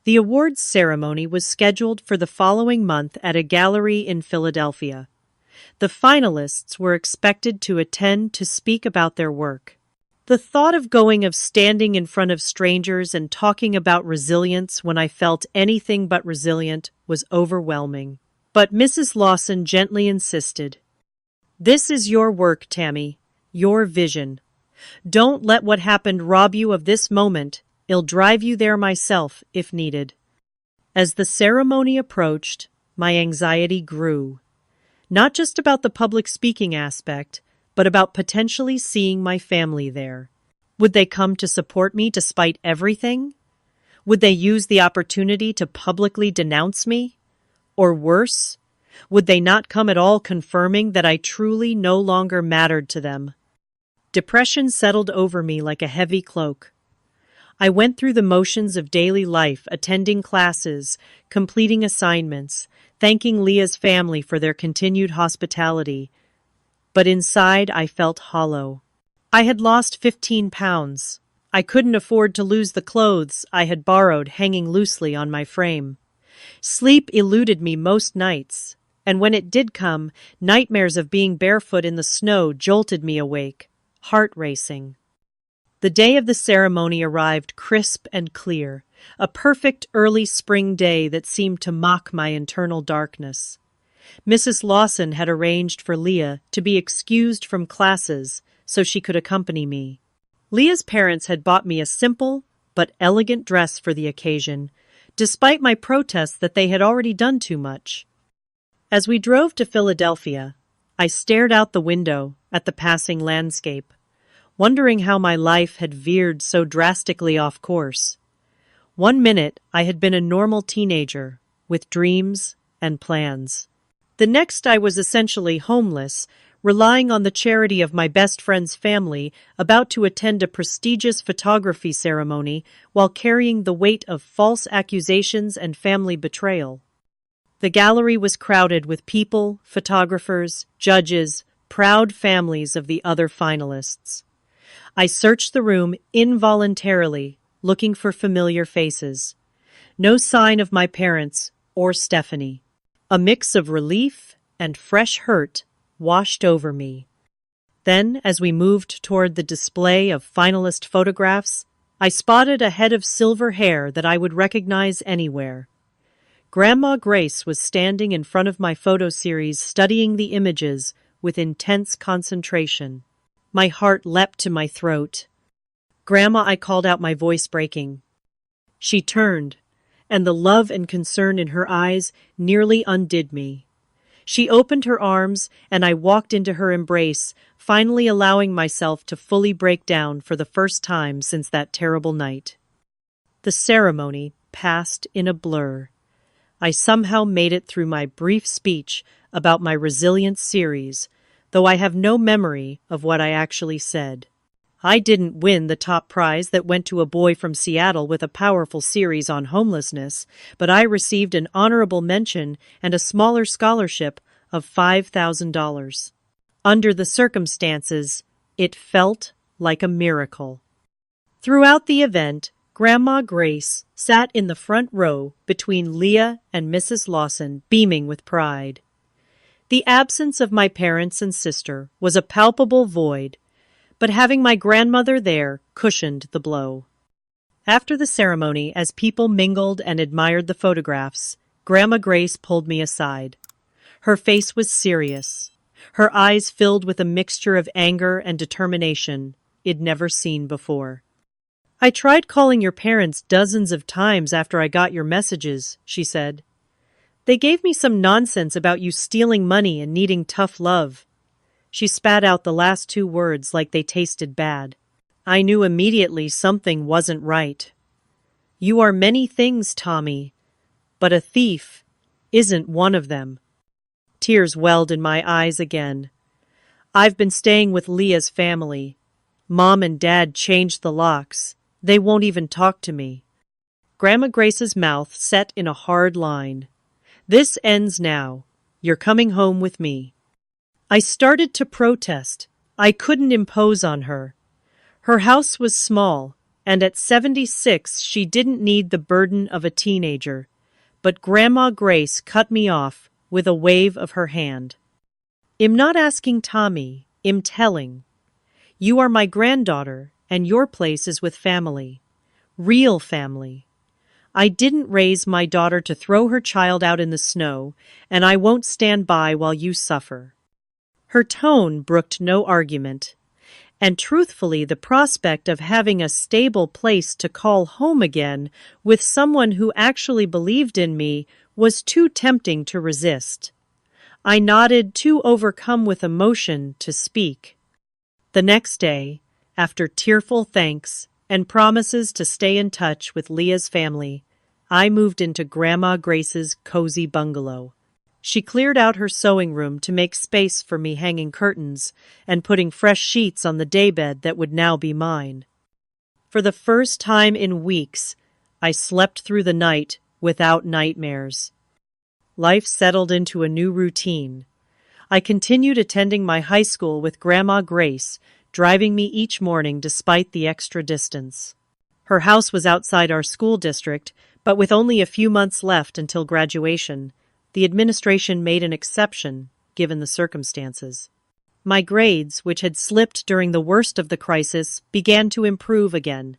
The awards ceremony was scheduled for the following month at a gallery in Philadelphia. The finalists were expected to attend to speak about their work. The thought of standing in front of strangers and talking about resilience when I felt anything but resilient was overwhelming. But Mrs. Lawson gently insisted, "This is your work, Tammy, your vision. Don't let what happened rob you of this moment. I'll drive you there myself, if needed." As the ceremony approached, my anxiety grew. Not just about the public speaking aspect, but about potentially seeing my family there. Would they come to support me despite everything? Would they use the opportunity to publicly denounce me? Or worse, would they not come at all, confirming that I truly no longer mattered to them? Depression settled over me like a heavy cloak. I went through the motions of daily life, attending classes, completing assignments, thanking Leah's family for their continued hospitality. But inside, I felt hollow. I had lost 15 pounds. I couldn't afford to lose the clothes I had borrowed hanging loosely on my frame. Sleep eluded me most nights, and when it did come, nightmares of being barefoot in the snow jolted me awake, heart racing. The day of the ceremony arrived crisp and clear, a perfect early spring day that seemed to mock my internal darkness. Mrs. Lawson had arranged for Leah to be excused from classes so she could accompany me. Leah's parents had bought me a simple but elegant dress for the occasion, despite my protests that they had already done too much. As we drove to Philadelphia, I stared out the window at the passing landscape, wondering how my life had veered so drastically off course. One minute I had been a normal teenager, with dreams and plans. The next I was essentially homeless, relying on the charity of my best friend's family, about to attend a prestigious photography ceremony while carrying the weight of false accusations and family betrayal. The gallery was crowded with people, photographers, judges, proud families of the other finalists. I searched the room involuntarily, looking for familiar faces. No sign of my parents or Stephanie. A mix of relief and fresh hurt washed over me. Then, as we moved toward the display of finalist photographs, I spotted a head of silver hair that I would recognize anywhere. Grandma Grace was standing in front of my photo series, studying the images with intense concentration. My heart leapt to my throat. "Grandma," I called out, my voice breaking. She turned, and the love and concern in her eyes nearly undid me. She opened her arms, and I walked into her embrace, finally allowing myself to fully break down for the first time since that terrible night. The ceremony passed in a blur. I somehow made it through my brief speech about my resilience series, though I have no memory of what I actually said. I didn't win the top prize that went to a boy from Seattle with a powerful series on homelessness, but I received an honorable mention and a smaller scholarship of $5,000. Under the circumstances, it felt like a miracle. Throughout the event, Grandma Grace sat in the front row between Leah and Mrs. Lawson, beaming with pride. The absence of my parents and sister was a palpable void, but having my grandmother there cushioned the blow. After the ceremony, as people mingled and admired the photographs, Grandma Grace pulled me aside. Her face was serious, her eyes filled with a mixture of anger and determination I'd never seen before. "I tried calling your parents dozens of times after I got your messages," she said. "They gave me some nonsense about you stealing money and needing tough love." She spat out the last two words like they tasted bad. I knew immediately something wasn't right. "You are many things, Tommy, but a thief isn't one of them." Tears welled in my eyes again. "I've been staying with Leah's family. Mom and Dad changed the locks. They won't even talk to me." Grandma Grace's mouth set in a hard line. "This ends now. You're coming home with me." I started to protest. I couldn't impose on her. Her house was small, and at 76 she didn't need the burden of a teenager. But Grandma Grace cut me off with a wave of her hand. "I'm not asking Tommy, I'm telling. You are my granddaughter, and your place is with family. Real family. I didn't raise my daughter to throw her child out in the snow, and I won't stand by while you suffer." Her tone brooked no argument, And truthfully, the prospect of having a stable place to call home again with someone who actually believed in me was too tempting to resist. I nodded, too overcome with emotion to speak. The next day, after tearful thanks and promises to stay in touch with Leah's family, I moved into Grandma Grace's cozy bungalow. She cleared out her sewing room to make space for me, hanging curtains and putting fresh sheets on the daybed that would now be mine. For the first time in weeks, I slept through the night without nightmares. Life settled into a new routine. I continued attending my high school with Grandma Grace, driving me each morning despite the extra distance. Her house was outside our school district, but with only a few months left until graduation, the administration made an exception, given the circumstances. My grades, which had slipped during the worst of the crisis, began to improve again.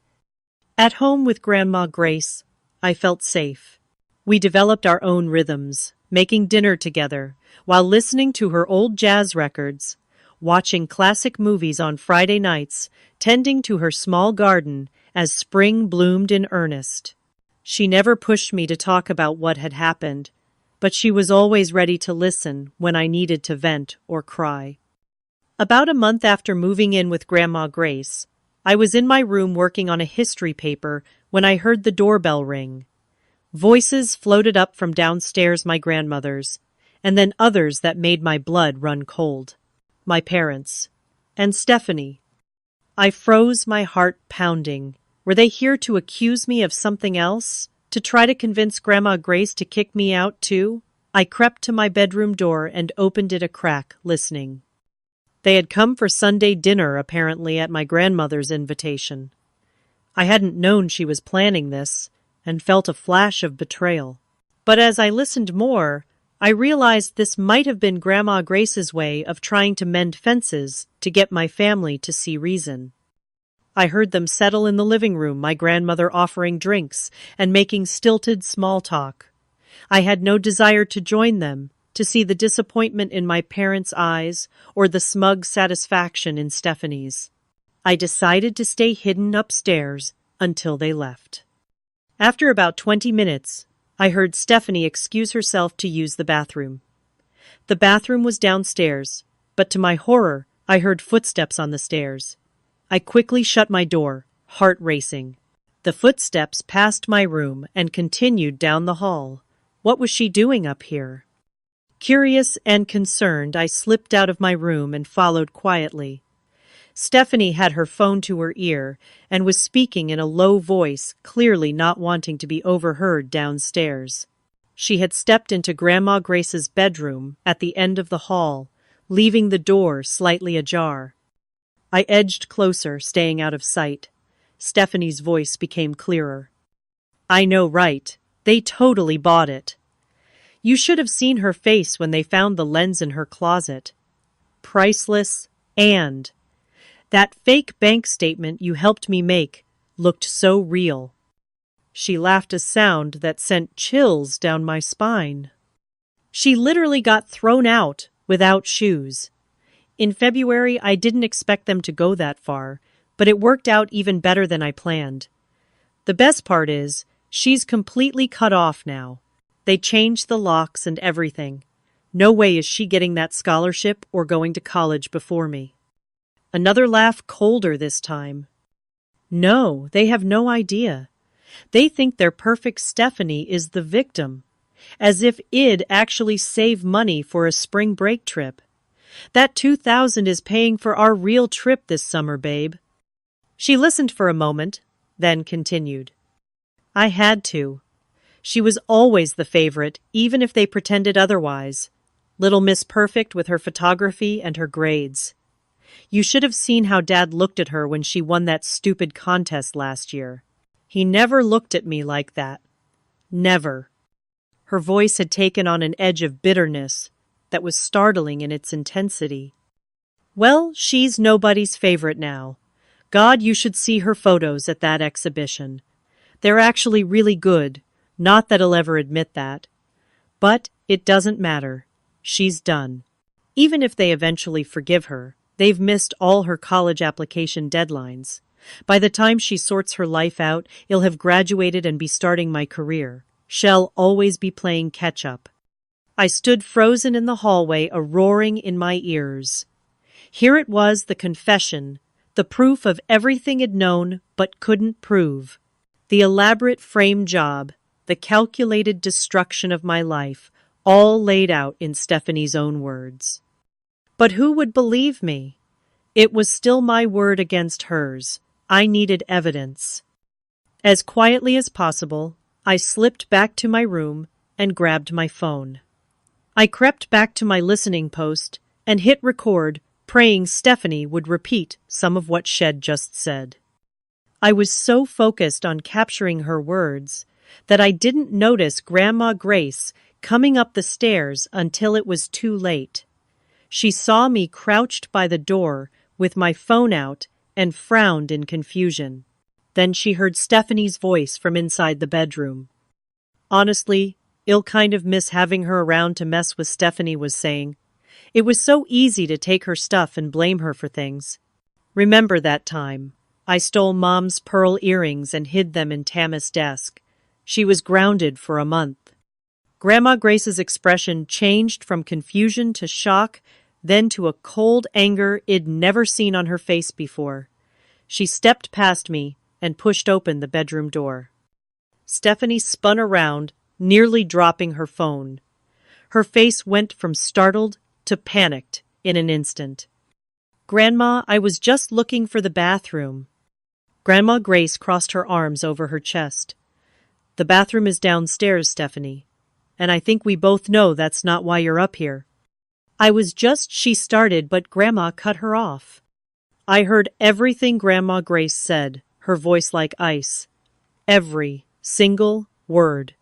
At home with Grandma Grace, I felt safe. We developed our own rhythms, making dinner together, while listening to her old jazz records, watching classic movies on Friday nights, tending to her small garden as spring bloomed in earnest. She never pushed me to talk about what had happened, but she was always ready to listen when I needed to vent or cry. About a month after moving in with Grandma Grace, I was in my room working on a history paper when I heard the doorbell ring. Voices floated up from downstairs, my grandmother's, and then others that made my blood run cold. My parents. And Stephanie. I froze, my heart pounding. Were they here to accuse me of something else? To try to convince Grandma Grace to kick me out, too? I crept to my bedroom door and opened it a crack, listening. They had come for Sunday dinner, apparently at my grandmother's invitation. I hadn't known she was planning this, and felt a flash of betrayal. But as I listened more, I realized this might have been Grandma Grace's way of trying to mend fences to get my family to see reason. I heard them settle in the living room, my grandmother offering drinks and making stilted small talk. I had no desire to join them, to see the disappointment in my parents' eyes or the smug satisfaction in Stephanie's. I decided to stay hidden upstairs until they left. After about 20 minutes, I heard Stephanie excuse herself to use the bathroom. The bathroom was downstairs, but to my horror, I heard footsteps on the stairs. I quickly shut my door, heart racing. The footsteps passed my room and continued down the hall. What was she doing up here? Curious and concerned, I slipped out of my room and followed quietly. Stephanie had her phone to her ear and was speaking in a low voice, clearly not wanting to be overheard downstairs. She had stepped into Grandma Grace's bedroom at the end of the hall, leaving the door slightly ajar. I edged closer, staying out of sight. Stephanie's voice became clearer. I know, right? They totally bought it. You should have seen her face when they found the lens in her closet. Priceless, and that fake bank statement you helped me make looked so real. She laughed a sound that sent chills down my spine. She literally got thrown out without shoes. In February, I didn't expect them to go that far, but it worked out even better than I planned. The best part is, she's completely cut off now. They changed the locks and everything. No way is she getting that scholarship or going to college before me. Another laugh, colder this time. No, they have no idea. They think their perfect Stephanie is the victim, as if it'd actually save money for a spring break trip. That $2,000 is paying for our real trip this summer, babe. She listened for a moment, then continued. I had to. She was always the favorite, even if they pretended otherwise. Little Miss Perfect with her photography and her grades. You should have seen how Dad looked at her when she won that stupid contest last year. He never looked at me like that. Never. Her voice had taken on an edge of bitterness that was startling in its intensity. Well, she's nobody's favorite now. God, you should see her photos at that exhibition. They're actually really good, not that I'll ever admit that. But it doesn't matter. She's done. Even if they eventually forgive her, They've missed all her college application deadlines. By the time she sorts her life out, I'll have graduated and be starting my career. She'll always be playing catch-up. I stood frozen in the hallway, a roaring in my ears. Here it was, the confession, the proof of everything I'd known but couldn't prove. The elaborate frame job, the calculated destruction of my life, all laid out in Stephanie's own words. But who would believe me? It was still my word against hers. I needed evidence. As quietly as possible, I slipped back to my room and grabbed my phone. I crept back to my listening post and hit record, praying Stephanie would repeat some of what Shed just said. I was so focused on capturing her words that I didn't notice Grandma Grace coming up the stairs until it was too late. She saw me crouched by the door with my phone out and frowned in confusion. Then she heard Stephanie's voice from inside the bedroom. Honestly, I'll kind of miss having her around to mess with, Stephanie was saying. It was so easy to take her stuff and blame her for things. Remember that time? I stole Mom's pearl earrings and hid them in Tammy's desk. She was grounded for a month. Grandma Grace's expression changed from confusion to shock, then to a cold anger I'd never seen on her face before. She stepped past me and pushed open the bedroom door. Stephanie spun around, nearly dropping her phone. Her face went from startled to panicked in an instant. Grandma, I was just looking for the bathroom. Grandma Grace crossed her arms over her chest. The bathroom is downstairs, Stephanie. And I think we both know that's not why you're up here. She started, but Grandma cut her off. I heard everything Grandma Grace said, her voice like ice. Every single word.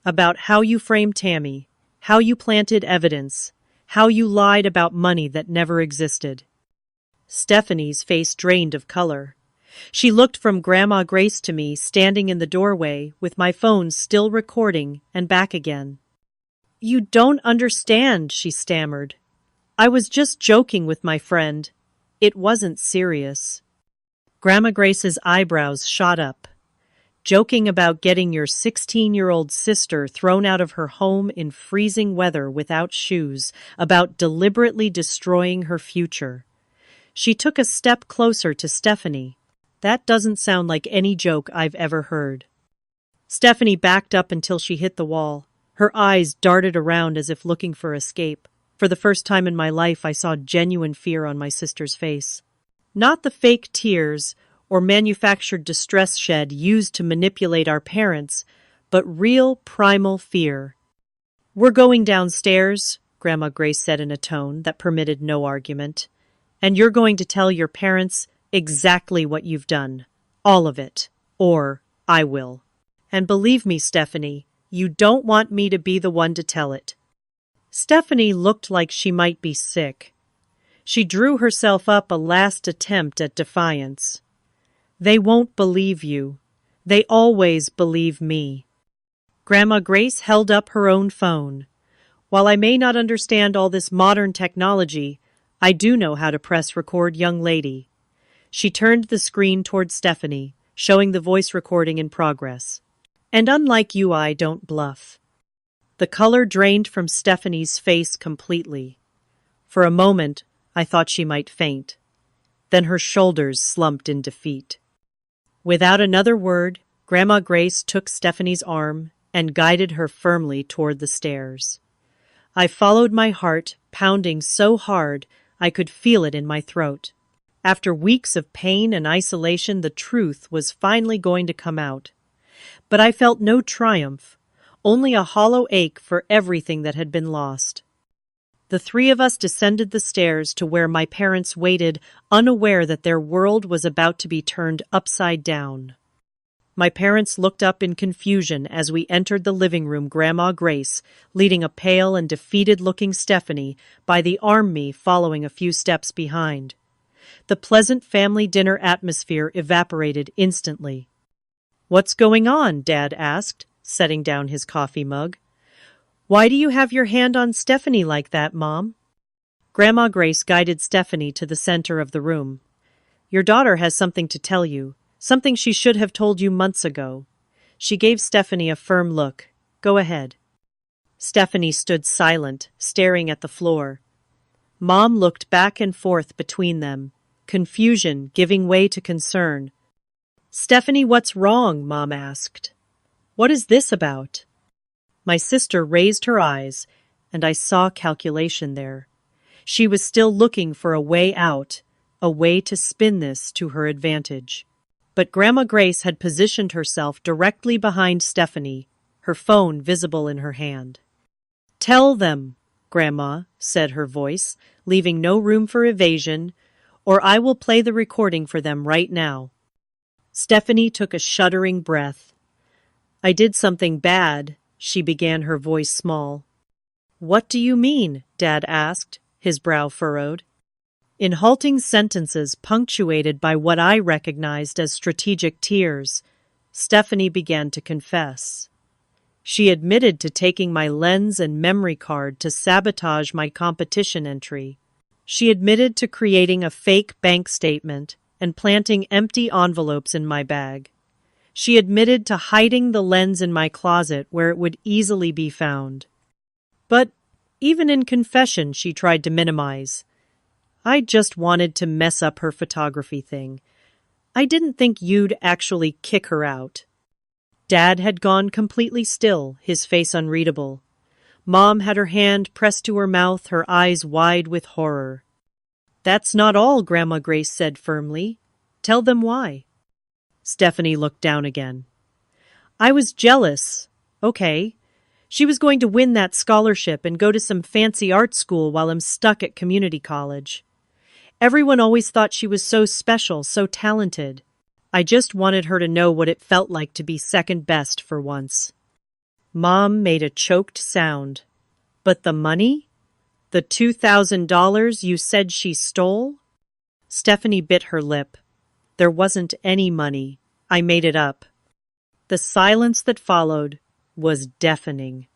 About how you framed Tammy, how you planted evidence, how you lied about money that never existed. Stephanie's face drained of color. She looked from Grandma Grace to me, standing in the doorway, with my phone still recording, and back again. You don't understand, she stammered. I was just joking with my friend. It wasn't serious. Grandma Grace's eyebrows shot up. Joking about getting your 16-year-old sister thrown out of her home in freezing weather without shoes, about deliberately destroying her future. She took a step closer to Stephanie. That doesn't sound like any joke I've ever heard. Stephanie backed up until she hit the wall. Her eyes darted around as if looking for escape. For the first time in my life, I saw genuine fear on my sister's face. Not the fake tears or manufactured distress Shed used to manipulate our parents, but real primal fear. We're going downstairs, Grandma Grace said in a tone that permitted no argument. And you're going to tell your parents exactly what you've done. All of it. Or I will. And believe me, Stephanie, you don't want me to be the one to tell it. Stephanie looked like she might be sick. She drew herself up, a last attempt at defiance. They won't believe you. They always believe me. Grandma Grace held up her own phone. While I may not understand all this modern technology, I do know how to press record, young lady. She turned the screen toward Stephanie, showing the voice recording in progress. And unlike you, I don't bluff. The color drained from Stephanie's face completely. For a moment, I thought she might faint. Then her shoulders slumped in defeat. Without another word, Grandma Grace took Stephanie's arm and guided her firmly toward the stairs. I followed, my heart pounding so hard I could feel it in my throat. After weeks of pain and isolation, the truth was finally going to come out. But I felt no triumph, only a hollow ache for everything that had been lost. The three of us descended the stairs to where my parents waited, unaware that their world was about to be turned upside down. My parents looked up in confusion as we entered the living room, Grandma Grace leading a pale and defeated-looking Stephanie by the arm, me following a few steps behind. The pleasant family dinner atmosphere evaporated instantly. "What's going on?" Dad asked, setting down his coffee mug. "Why do you have your hand on Stephanie like that, Mom?" Grandma Grace guided Stephanie to the center of the room. Your daughter has something to tell you, something she should have told you months ago. She gave Stephanie a firm look. Go ahead. Stephanie stood silent, staring at the floor. Mom looked back and forth between them, confusion giving way to concern. Stephanie, what's wrong? Mom asked. What is this about? My sister raised her eyes, and I saw calculation there. She was still looking for a way out, a way to spin this to her advantage. But Grandma Grace had positioned herself directly behind Stephanie, her phone visible in her hand. Tell them, Grandma, said her voice, leaving no room for evasion, or I will play the recording for them right now. Stephanie took a shuddering breath. I did something bad, she began, her voice small. What do you mean? Dad asked, his brow furrowed. In halting sentences punctuated by what I recognized as strategic tears, Stephanie began to confess. She admitted to taking my lens and memory card to sabotage my competition entry. She admitted to creating a fake bank statement and planting empty envelopes in my bag. She admitted to hiding the lens in my closet where it would easily be found. But even in confession, she tried to minimize. I just wanted to mess up her photography thing. I didn't think you'd actually kick her out. Dad had gone completely still, his face unreadable. Mom had her hand pressed to her mouth, her eyes wide with horror. That's not all, Grandma Grace said firmly. Tell them why. Stephanie looked down again. I was jealous. Okay. She was going to win that scholarship and go to some fancy art school while I'm stuck at community college. Everyone always thought she was so special, so talented. I just wanted her to know what it felt like to be second best for once. Mom made a choked sound. But the money? The $2,000 you said she stole? Stephanie bit her lip. There wasn't any money. I made it up. The silence that followed was deafening.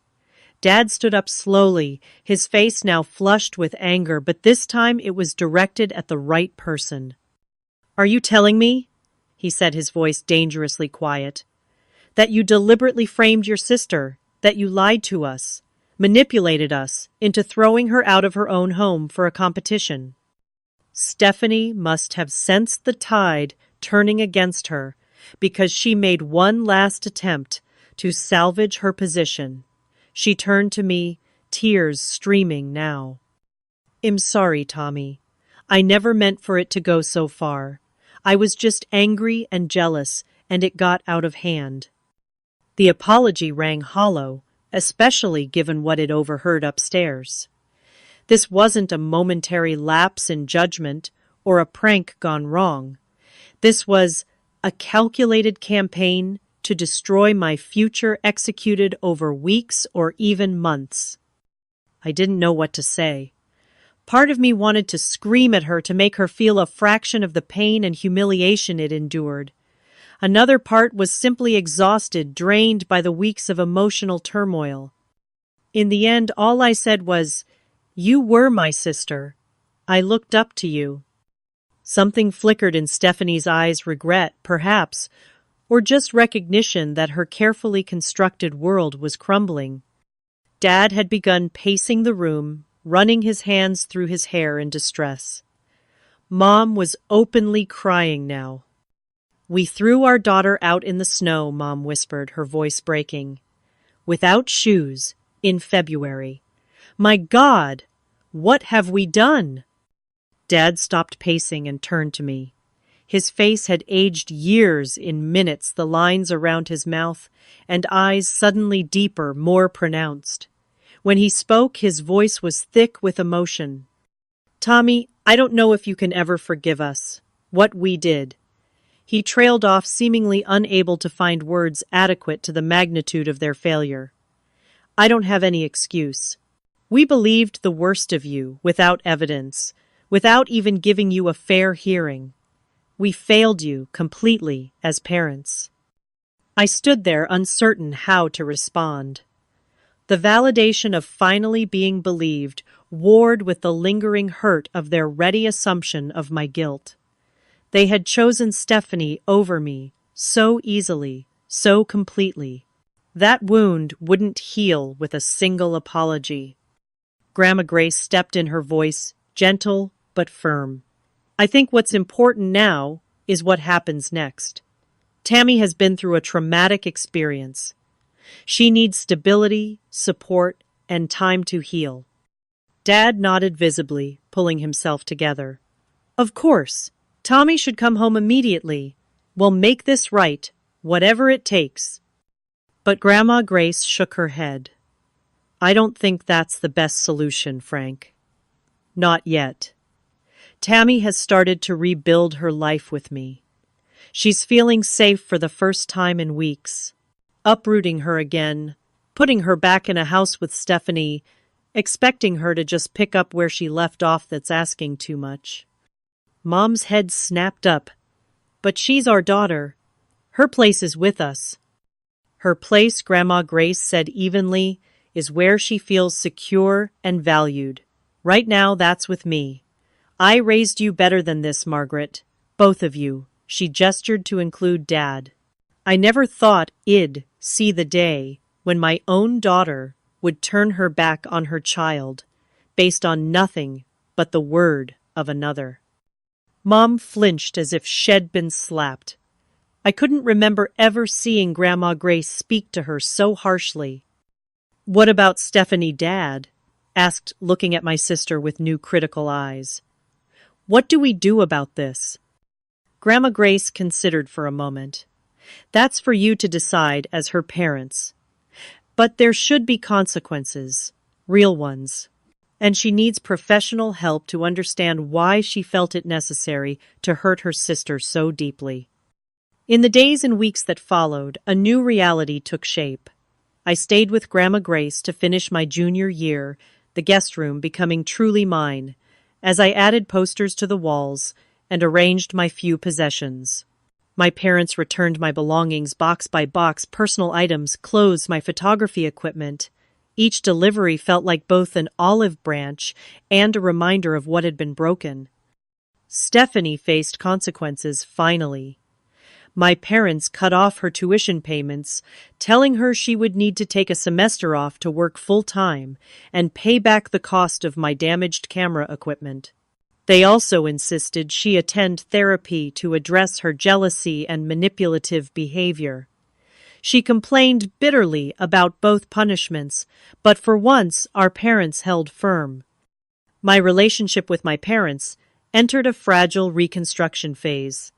Dad stood up slowly, his face now flushed with anger, but this time it was directed at the right person. Are you telling me, he said, his voice dangerously quiet, that you deliberately framed your sister, that you lied to us, manipulated us into throwing her out of her own home for a competition? Stephanie must have sensed the tide turning against her because she made one last attempt to salvage her position. She turned to me, tears streaming now. I'm sorry, Tommy. I never meant for it to go so far. I was just angry and jealous, and it got out of hand. The apology rang hollow, especially given what it overheard upstairs. This wasn't a momentary lapse in judgment or a prank gone wrong. This was a calculated campaign to destroy my future, executed over weeks or even months. I didn't know what to say. Part of me wanted to scream at her to make her feel a fraction of the pain and humiliation it endured. Another part was simply exhausted, drained by the weeks of emotional turmoil. In the end, all I said was, "You were my sister. I looked up to you." Something flickered in Stephanie's eyes, regret, perhaps, or just recognition that her carefully constructed world was crumbling. Dad had begun pacing the room, running his hands through his hair in distress. Mom was openly crying now. We threw our daughter out in the snow, Mom whispered, her voice breaking. Without shoes, in February. My God, what have we done? Dad stopped pacing and turned to me. His face had aged years in minutes, the lines around his mouth and eyes suddenly deeper, more pronounced. When he spoke, his voice was thick with emotion. Tommy, I don't know if you can ever forgive us. What we did. He trailed off, seemingly unable to find words adequate to the magnitude of their failure. I don't have any excuse. We believed the worst of you, without evidence, without even giving you a fair hearing. We failed you completely as parents. I stood there uncertain how to respond. The validation of finally being believed warred with the lingering hurt of their ready assumption of my guilt. They had chosen Stephanie over me, so easily, so completely. That wound wouldn't heal with a single apology. Grandma Grace stepped in, her voice gentle but firm. I think what's important now is what happens next. Tammy has been through a traumatic experience. She needs stability, support, and time to heal. Dad nodded visibly, pulling himself together. Of course, Tommy should come home immediately. We'll make this right, whatever it takes. But Grandma Grace shook her head. I don't think that's the best solution, Frank. Not yet. Tammy has started to rebuild her life with me. She's feeling safe for the first time in weeks. Uprooting her again, putting her back in a house with Stephanie, expecting her to just pick up where she left off, that's asking too much. Mom's head snapped up. But she's our daughter. Her place is with us. Her place, Grandma Grace said evenly, is where she feels secure and valued. Right now, that's with me. I raised you better than this, Margaret. Both of you. She gestured to include Dad. I never thought I'd see the day when my own daughter would turn her back on her child, based on nothing but the word of another. Mom flinched as if she'd been slapped. I couldn't remember ever seeing Grandma Grace speak to her so harshly. What about Stephanie, Dad? Asked, looking at my sister with new critical eyes. What do we do about this? Grandma Grace considered for a moment. That's for you to decide as her parents. But there should be consequences, real ones. And she needs professional help to understand why she felt it necessary to hurt her sister so deeply. In the days and weeks that followed, a new reality took shape. I stayed with Grandma Grace to finish my junior year, the guest room becoming truly mine, as I added posters to the walls and arranged my few possessions. My parents returned my belongings box by box, personal items, clothes, my photography equipment. Each delivery felt like both an olive branch and a reminder of what had been broken. Stephanie faced consequences, finally. My parents cut off her tuition payments, telling her she would need to take a semester off to work full-time and pay back the cost of my damaged camera equipment. They also insisted she attend therapy to address her jealousy and manipulative behavior. She complained bitterly about both punishments, but for once our parents held firm. My relationship with my parents entered a fragile reconstruction phase.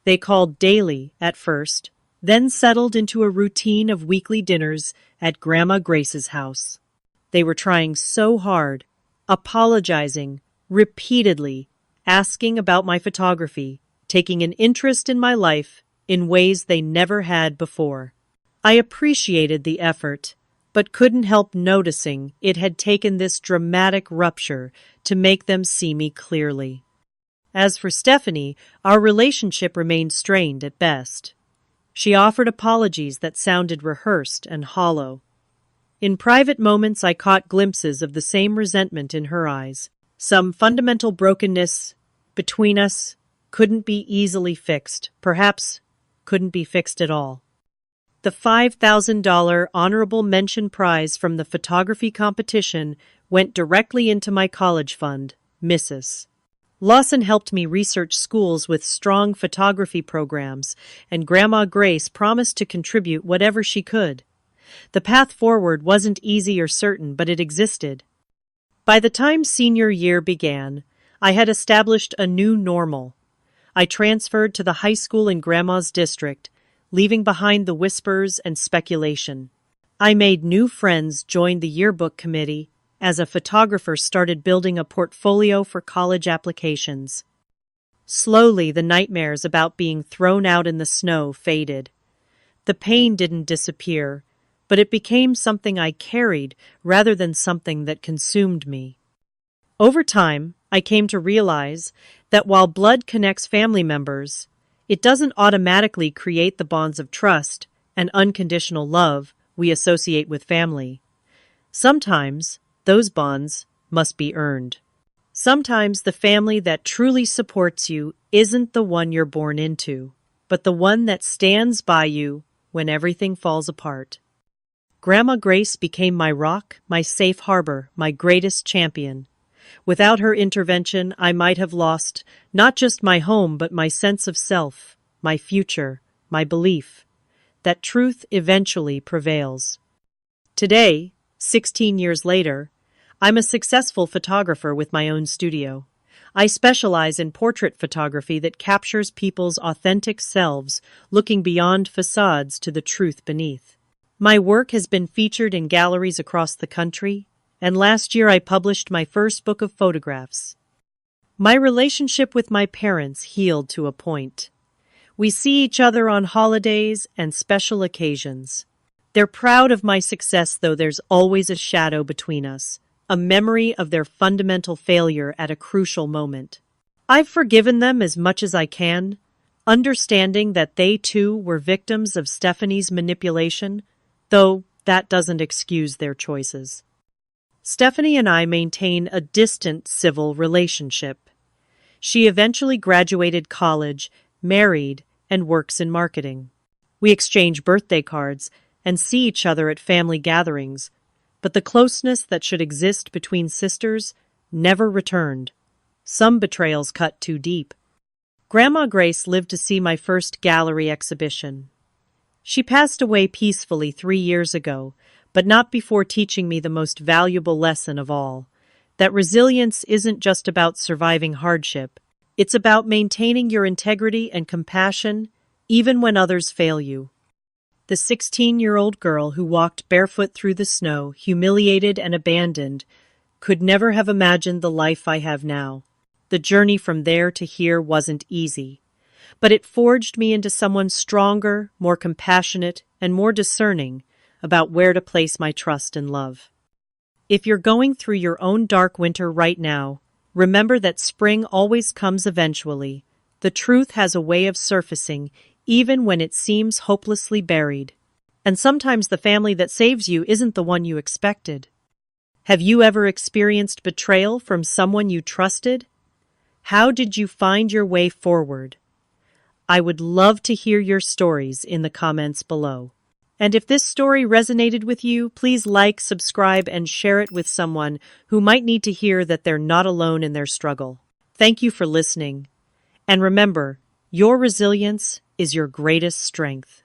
They called daily at first, then settled into a routine of weekly dinners at Grandma Grace's house. They were trying so hard, apologizing, repeatedly, asking about my photography, taking an interest in my life in ways they never had before. I appreciated the effort, but couldn't help noticing it had taken this dramatic rupture to make them see me clearly. As for Stephanie, our relationship remained strained at best. She offered apologies that sounded rehearsed and hollow. In private moments, I caught glimpses of the same resentment in her eyes. Some fundamental brokenness between us couldn't be easily fixed, perhaps couldn't be fixed at all. The $5,000 honorable mention prize from the photography competition went directly into my college fund, Mrs. Lawson helped me research schools with strong photography programs, and Grandma Grace promised to contribute whatever she could. The path forward wasn't easy or certain, but it existed. By the time senior year began, I had established a new normal. I transferred to the high school in Grandma's district, leaving behind the whispers and speculation. I made new friends, joined the yearbook committee, as a photographer started building a portfolio for college applications. Slowly, the nightmares about being thrown out in the snow faded. The pain didn't disappear, but it became something I carried rather than something that consumed me. Over time, I came to realize that while blood connects family members, it doesn't automatically create the bonds of trust and unconditional love we associate with family. Sometimes those bonds must be earned. Sometimes the family that truly supports you isn't the one you're born into, but the one that stands by you when everything falls apart. Grandma Grace became my rock, my safe harbor, my greatest champion. Without her intervention, I might have lost not just my home, but my sense of self, my future, my belief that truth eventually prevails. Today, 16 years later, I'm a successful photographer with my own studio. I specialize in portrait photography that captures people's authentic selves, looking beyond facades to the truth beneath. My work has been featured in galleries across the country, and last year I published my first book of photographs. My relationship with my parents healed to a point. We see each other on holidays and special occasions. They're proud of my success, though there's always a shadow between us, a memory of their fundamental failure at a crucial moment. I've forgiven them as much as I can, understanding that they too were victims of Stephanie's manipulation, though that doesn't excuse their choices. Stephanie and I maintain a distant civil relationship. She eventually graduated college, married, and works in marketing. We exchange birthday cards and see each other at family gatherings, but the closeness that should exist between sisters never returned. Some betrayals cut too deep. Grandma Grace lived to see my first gallery exhibition. She passed away peacefully 3 years ago, but not before teaching me the most valuable lesson of all, that resilience isn't just about surviving hardship. It's about maintaining your integrity and compassion even when others fail you. The 16-year-old girl who walked barefoot through the snow, humiliated and abandoned, could never have imagined the life I have now. The journey from there to here wasn't easy, but it forged me into someone stronger, more compassionate, and more discerning about where to place my trust and love. If you're going through your own dark winter right now, remember that spring always comes eventually. The truth has a way of surfacing even when it seems hopelessly buried. And sometimes the family that saves you isn't the one you expected. Have you ever experienced betrayal from someone you trusted? How did you find your way forward? I would love to hear your stories in the comments below. And if this story resonated with you, please like, subscribe, and share it with someone who might need to hear that they're not alone in their struggle. Thank you for listening. And remember, your resilience is your greatest strength.